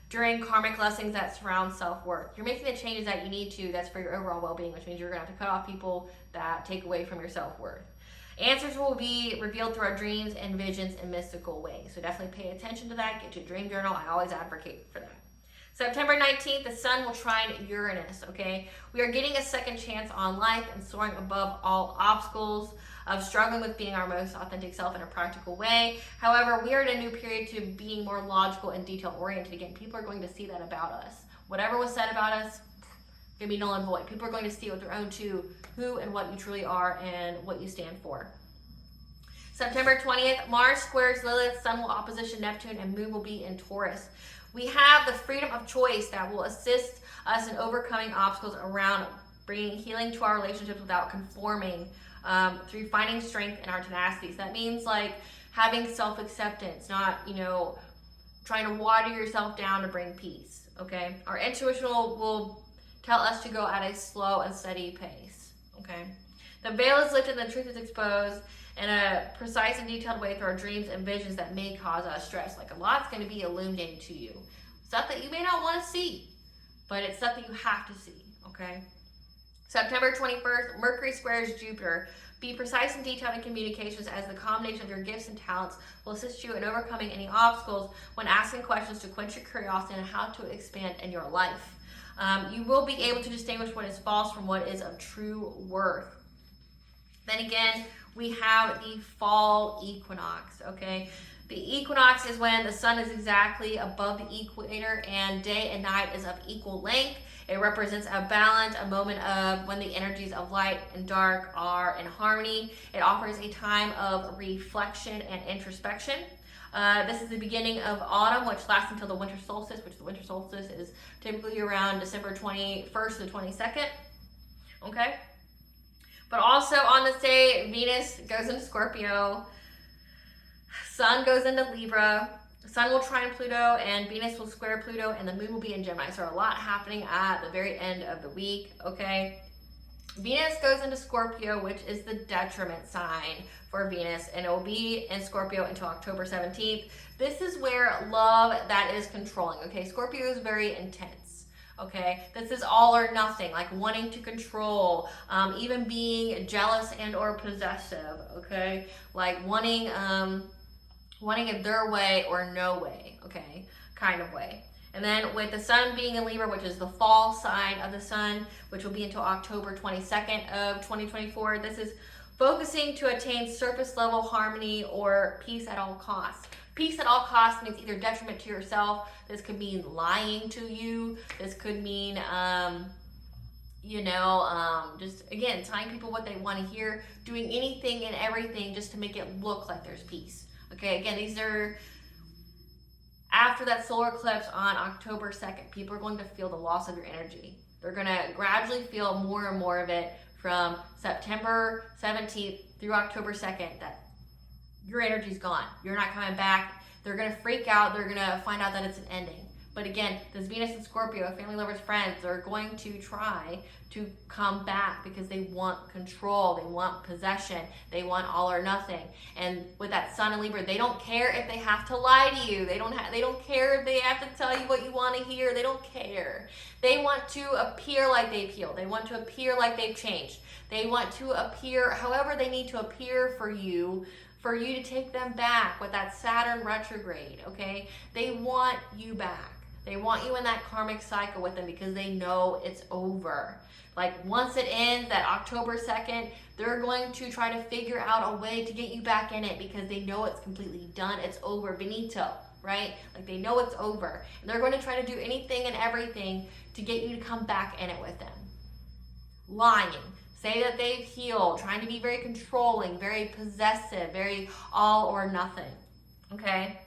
during karmic lessons that surround self-worth. You're making the changes that you need to, that's for your overall well-being, which means you're going to have to cut off people that take away from your self-worth. Answers will be revealed through our dreams and visions in mystical ways. So definitely pay attention to that. Get your dream journal. I always advocate for that. September 19th, the sun will trine Uranus, okay? We are getting a second chance on life and soaring above all obstacles of struggling with being our most authentic self in a practical way. However, we are in a new period to being more logical and detail-oriented. Again, people are going to see that about us. Whatever was said about us, going to be null and void. People are going to see with their own two who and what you truly are and what you stand for. September 20th, Mars squares Lilith, Sun will opposition Neptune, and Moon will be in Taurus. We have the freedom of choice that will assist us in overcoming obstacles around bringing healing to our relationships without conforming, through finding strength in our tenacity. So that means like having self-acceptance, not, you know, trying to water yourself down to bring peace, okay? Our intuition will tell us to go at a slow and steady pace, okay? The veil is lifted and the truth is exposed in a precise and detailed way through our dreams and visions that may cause us stress. Like a lot's going to be illuminated to you. Stuff that you may not want to see, but it's stuff that you have to see, okay? September 21st, Mercury squares Jupiter. Be precise and detailed in communications as the combination of your gifts and talents will assist you in overcoming any obstacles when asking questions to quench your curiosity and how to expand in your life. You will be able to distinguish what is false from what is of true worth. Then again, we have the fall equinox, okay? The equinox is when the sun is exactly above the equator and day and night is of equal length. It represents a balance, a moment of when the energies of light and dark are in harmony. It offers a time of reflection and introspection. This is the beginning of autumn, which lasts until the winter solstice, which the winter solstice is typically around December 21st to 22nd. Okay? But also on this day, Venus goes into Scorpio, Sun goes into Libra, Sun will trine Pluto, and Venus will square Pluto, and the Moon will be in Gemini. So a lot happening at the very end of the week, okay? Venus goes into Scorpio, which is the detriment sign for Venus, and it will be in Scorpio until October 17th. This is where love that is controlling, okay? Scorpio is very intense, okay? This is all or nothing, like wanting to control, even being jealous and or possessive, okay? Like wanting it their way or no way, okay? Kind of way. And then with the sun being in Libra, which is the fall sign of the sun, which will be until October 22nd of 2024, this is focusing to attain surface level harmony or peace at all costs. Peace at all costs means either detriment to yourself. This could mean lying to you. This could mean, just again, telling people what they want to hear, doing anything and everything just to make it look like there's peace. Okay, again, these are after that solar eclipse on October 2nd. People are going to feel the loss of your energy. They're going to gradually feel more and more of it from September 17th through October 2nd, that your energy's gone. You're not coming back. They're going to freak out. They're going to find out that it's an ending. But again, this Venus and Scorpio, family, lovers, friends, they're going to try to come back because they want control. They want possession. They want all or nothing. And with that Sun and Libra, they don't care if they have to lie to you. They don't care if they have to tell you what you want to hear. They don't care. They want to appear like they've healed. They want to appear like they've changed. They want to appear however they need to appear for you to take them back with that Saturn retrograde, okay? They want you back. They want you in that karmic cycle with them because they know it's over. Like once it ends, that October 2nd, they're going to try to figure out a way to get you back in it because they know it's completely done. It's over, finito, right? Like they know it's over. And they're going to try to do anything and everything to get you to come back in it with them. Lying. Say that they've healed. Trying to be very controlling, very possessive, very all or nothing, okay?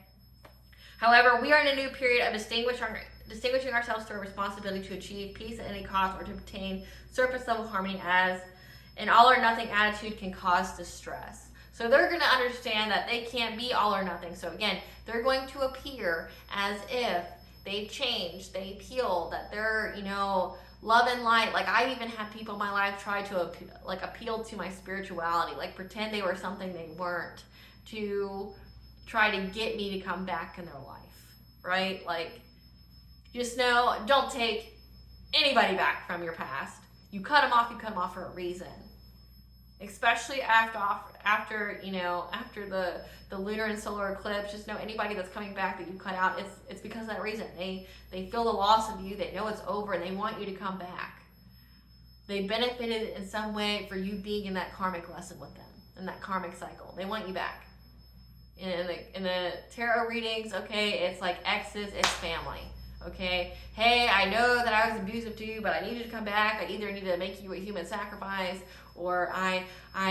However, we are in a new period of distinguishing ourselves through a responsibility to achieve peace at any cost or to obtain surface level harmony, as an all or nothing attitude can cause distress. So they're going to understand that they can't be all or nothing. So again, they're going to appear as if they've changed, they've healed, that they're, love and light. Like I've even had people in my life try to appeal to my spirituality, like pretend they were something they weren't, to try to get me to come back in their life, right? Like, just know, don't take anybody back from your past. You cut them off for a reason. Especially after the lunar and solar eclipse, just know anybody that's coming back that you cut out, it's because of that reason. They feel the loss of you, they know it's over, and they want you to come back. They benefited in some way for you being in that karmic lesson with them, in that karmic cycle. They want you back. In the tarot readings, okay, it's like exes, it's family, okay? Hey, I know that I was abusive to you, but I need you to come back. I either need to make you a human sacrifice, or I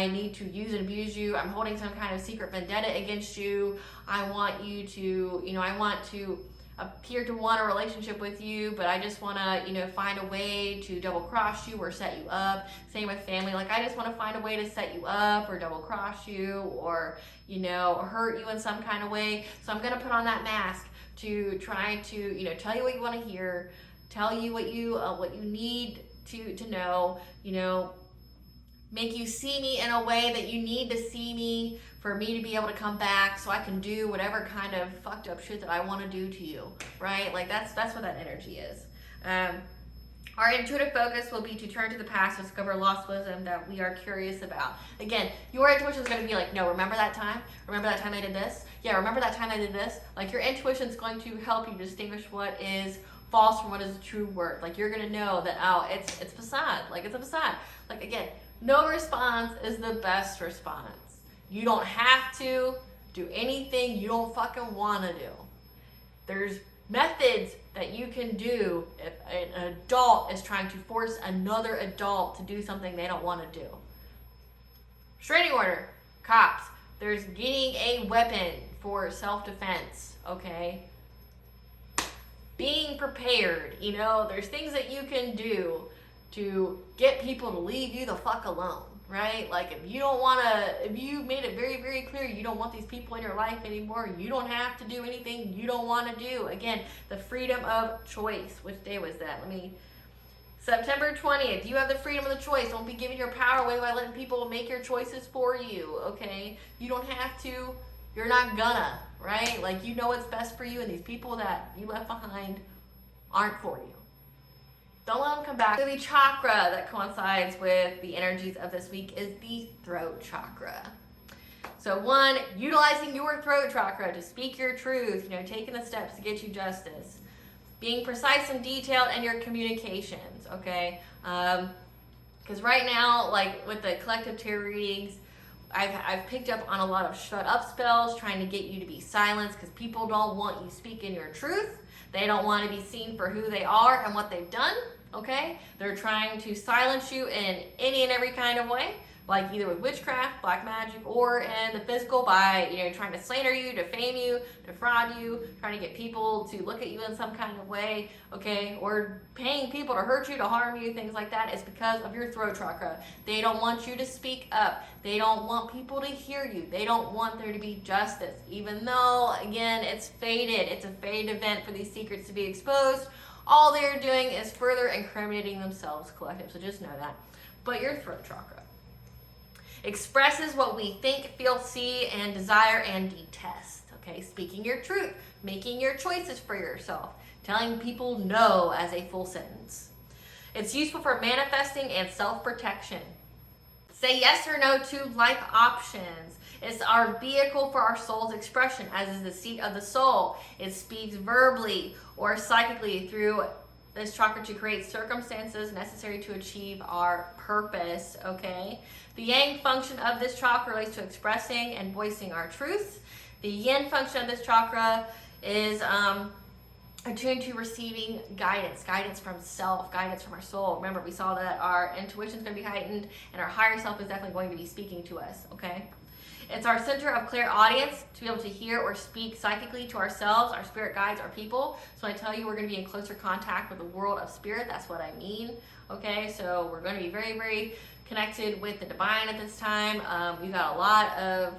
need to use and abuse you. I'm holding some kind of secret vendetta against you. I want you to, I want to appear to want a relationship with you, but I just want to, find a way to double cross you or set you up. Same with family. Like, I just want to find a way to set you up or double cross you or, hurt you in some kind of way. So I'm going to put on that mask to try to, tell you what you want to hear, tell you what you need to know, make you see me in a way that you need to see me for me to be able to come back so I can do whatever kind of fucked up shit that I want to do to you, right? Like that's what that energy is. Our intuitive focus will be to turn to the past to discover lost wisdom that we are curious about. Again, your intuition is going to be like, no, remember that time? Remember that time I did this? Yeah, remember that time I did this? Like your intuition is going to help you distinguish what is false from what is a true word. Like you're going to know that, oh, it's facade. Like it's a facade. Like again, no response is the best response. You don't have to do anything you don't fucking want to do. There's methods that you can do if an adult is trying to force another adult to do something they don't want to do. Restraining order, cops. There's getting a weapon for self-defense, okay? Being prepared, you know, there's things that you can do to get people to leave you the fuck alone, right? Like if you don't want to, if you made it very, very clear you don't want these people in your life anymore, you don't have to do anything you don't want to do. Again, the freedom of choice. Which day was that? September 20th, you have the freedom of the choice. Don't be giving your power away by letting people make your choices for you, okay? You don't have to, you're not gonna, right? Like you know what's best for you, and these people that you left behind aren't for you. Don't let them come back. So the chakra that coincides with the energies of this week is the throat chakra. So one, utilizing your throat chakra to speak your truth, you know, taking the steps to get you justice. Being precise and detailed in your communications, okay? Because right now, like with the collective tarot readings, I've picked up on a lot of shut up spells trying to get you to be silenced because people don't want you speaking your truth. They don't want to be seen for who they are and what they've done, okay? They're trying to silence you in any and every kind of way, like either with witchcraft, black magic, or in the physical by, you know, trying to slander you, defame you, defraud you, trying to get people to look at you in some kind of way, okay, or paying people to hurt you, to harm you, things like that. It's because of your throat chakra. They don't want you to speak up. They don't want people to hear you. They don't want there to be justice, even though, again, it's fated. It's a fated event for these secrets to be exposed. All they're doing is further incriminating themselves, collective, so just know that. But your throat chakra expresses what we think, feel, see, and desire and detest, okay? Speaking your truth, making your choices for yourself, telling people no as a full sentence. It's useful for manifesting and self-protection. Say yes or no to life options. It's our vehicle for our soul's expression, as is the seat of the soul. It speaks verbally or psychically through this chakra to create circumstances necessary to achieve our purpose, okay? The yang function of this chakra relates to expressing and voicing our truths. The yin function of this chakra is attuned to receiving guidance from self, guidance from our soul. Remember, we saw that our intuition is going to be heightened and our higher self is definitely going to be speaking to us, okay? It's our center of clairaudience to be able to hear or speak psychically to ourselves, our spirit guides, our people. So when I tell you we're going to be in closer contact with the world of spirit, that's what I mean, okay? So we're going to be very, very connected with the divine at this time. We've got a lot of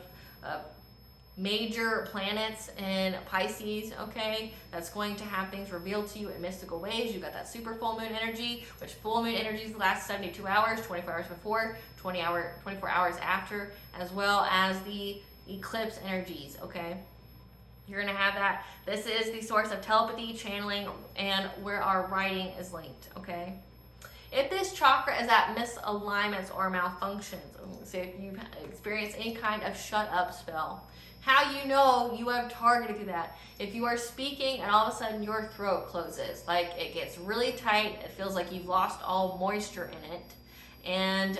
major planets in Pisces, okay? That's going to have things revealed to you in mystical ways. You've got that super full moon energy, which full moon energies last 72 hours, 24 hours before, 24 hours after, as well as the eclipse energies, okay? You're gonna have that. This is the source of telepathy, channeling, and where our writing is linked, okay? If this chakra is at misalignments or malfunctions, so if you've experienced any kind of shut up spell, how you know you have targeted through that. If you are speaking and all of a sudden your throat closes, like it gets really tight, it feels like you've lost all moisture in it, and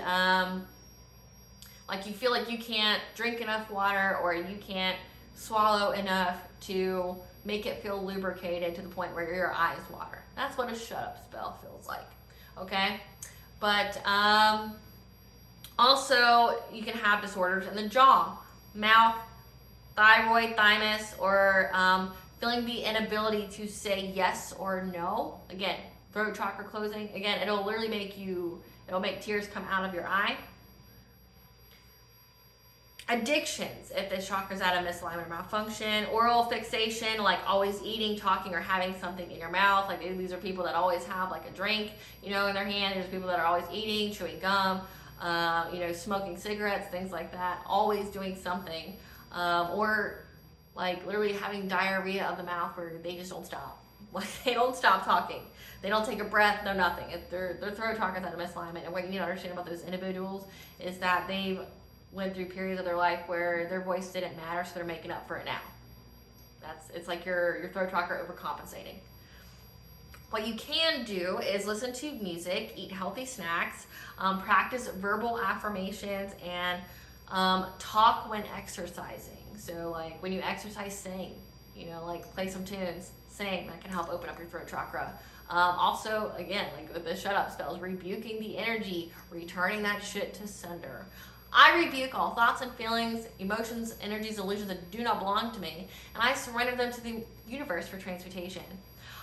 like you feel like you can't drink enough water or you can't swallow enough to make it feel lubricated to the point where your eyes water. That's what a shut up spell feels like, okay? But also you can have disorders in the jaw, mouth, thyroid, thymus, or feeling the inability to say yes or no. Again, throat chakra closing. Again, it'll literally it'll make tears come out of your eye. Addictions, if this chakra's out of misalignment or malfunction. Oral fixation, like always eating, talking, or having something in your mouth. Like these are people that always have like a drink, you know, in their hand. There's people that are always eating, chewing gum, you know, smoking cigarettes, things like that. Always doing something. Or like literally having diarrhea of the mouth where they just don't stop. Like they don't stop talking. They don't take a breath, no nothing. If their throat chakra's out of misalignment. And what you need to understand about those individuals is that they've went through periods of their life where their voice didn't matter, so they're making up for it now. It's like your throat chakra overcompensating. What you can do is listen to music, eat healthy snacks, practice verbal affirmations, and Talk when exercising. So like when you exercise, sing, you know, like play some tunes, sing. That can help open up your throat chakra. Also, again, like with the shut up spells, rebuking the energy, returning that shit to sender. I rebuke all thoughts and feelings, emotions, energies, illusions that do not belong to me, and I surrender them to the universe for transmutation.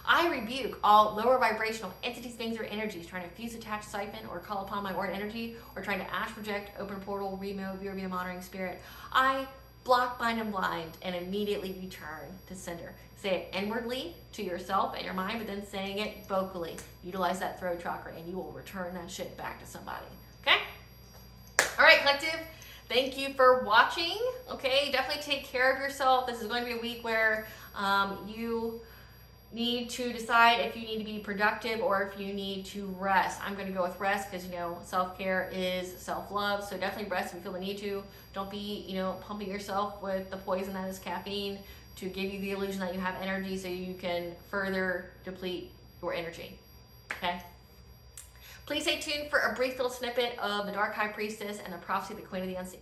I rebuke all lower vibrational entities, things, or energies trying to fuse, attach, siphon, or call upon my aura energy, or trying to ash, project, open portal, remove, via a monitoring spirit. I block, bind, and blind, and immediately return to sender. Say it inwardly to yourself and your mind, but then saying it vocally. Utilize that throat chakra, and you will return that shit back to somebody. Okay? All right, collective. Thank you for watching. Okay, definitely take care of yourself. This is going to be a week where you need to decide if you need to be productive or if you need to rest. I'm going to go with rest because, you know, self-care is self-love. So definitely rest if you feel the need to. Don't be, you know, pumping yourself with the poison that is caffeine to give you the illusion that you have energy so you can further deplete your energy. Okay? Please stay tuned for a brief little snippet of the Dark High Priestess and the Prophecy of the Queen of the Unseen.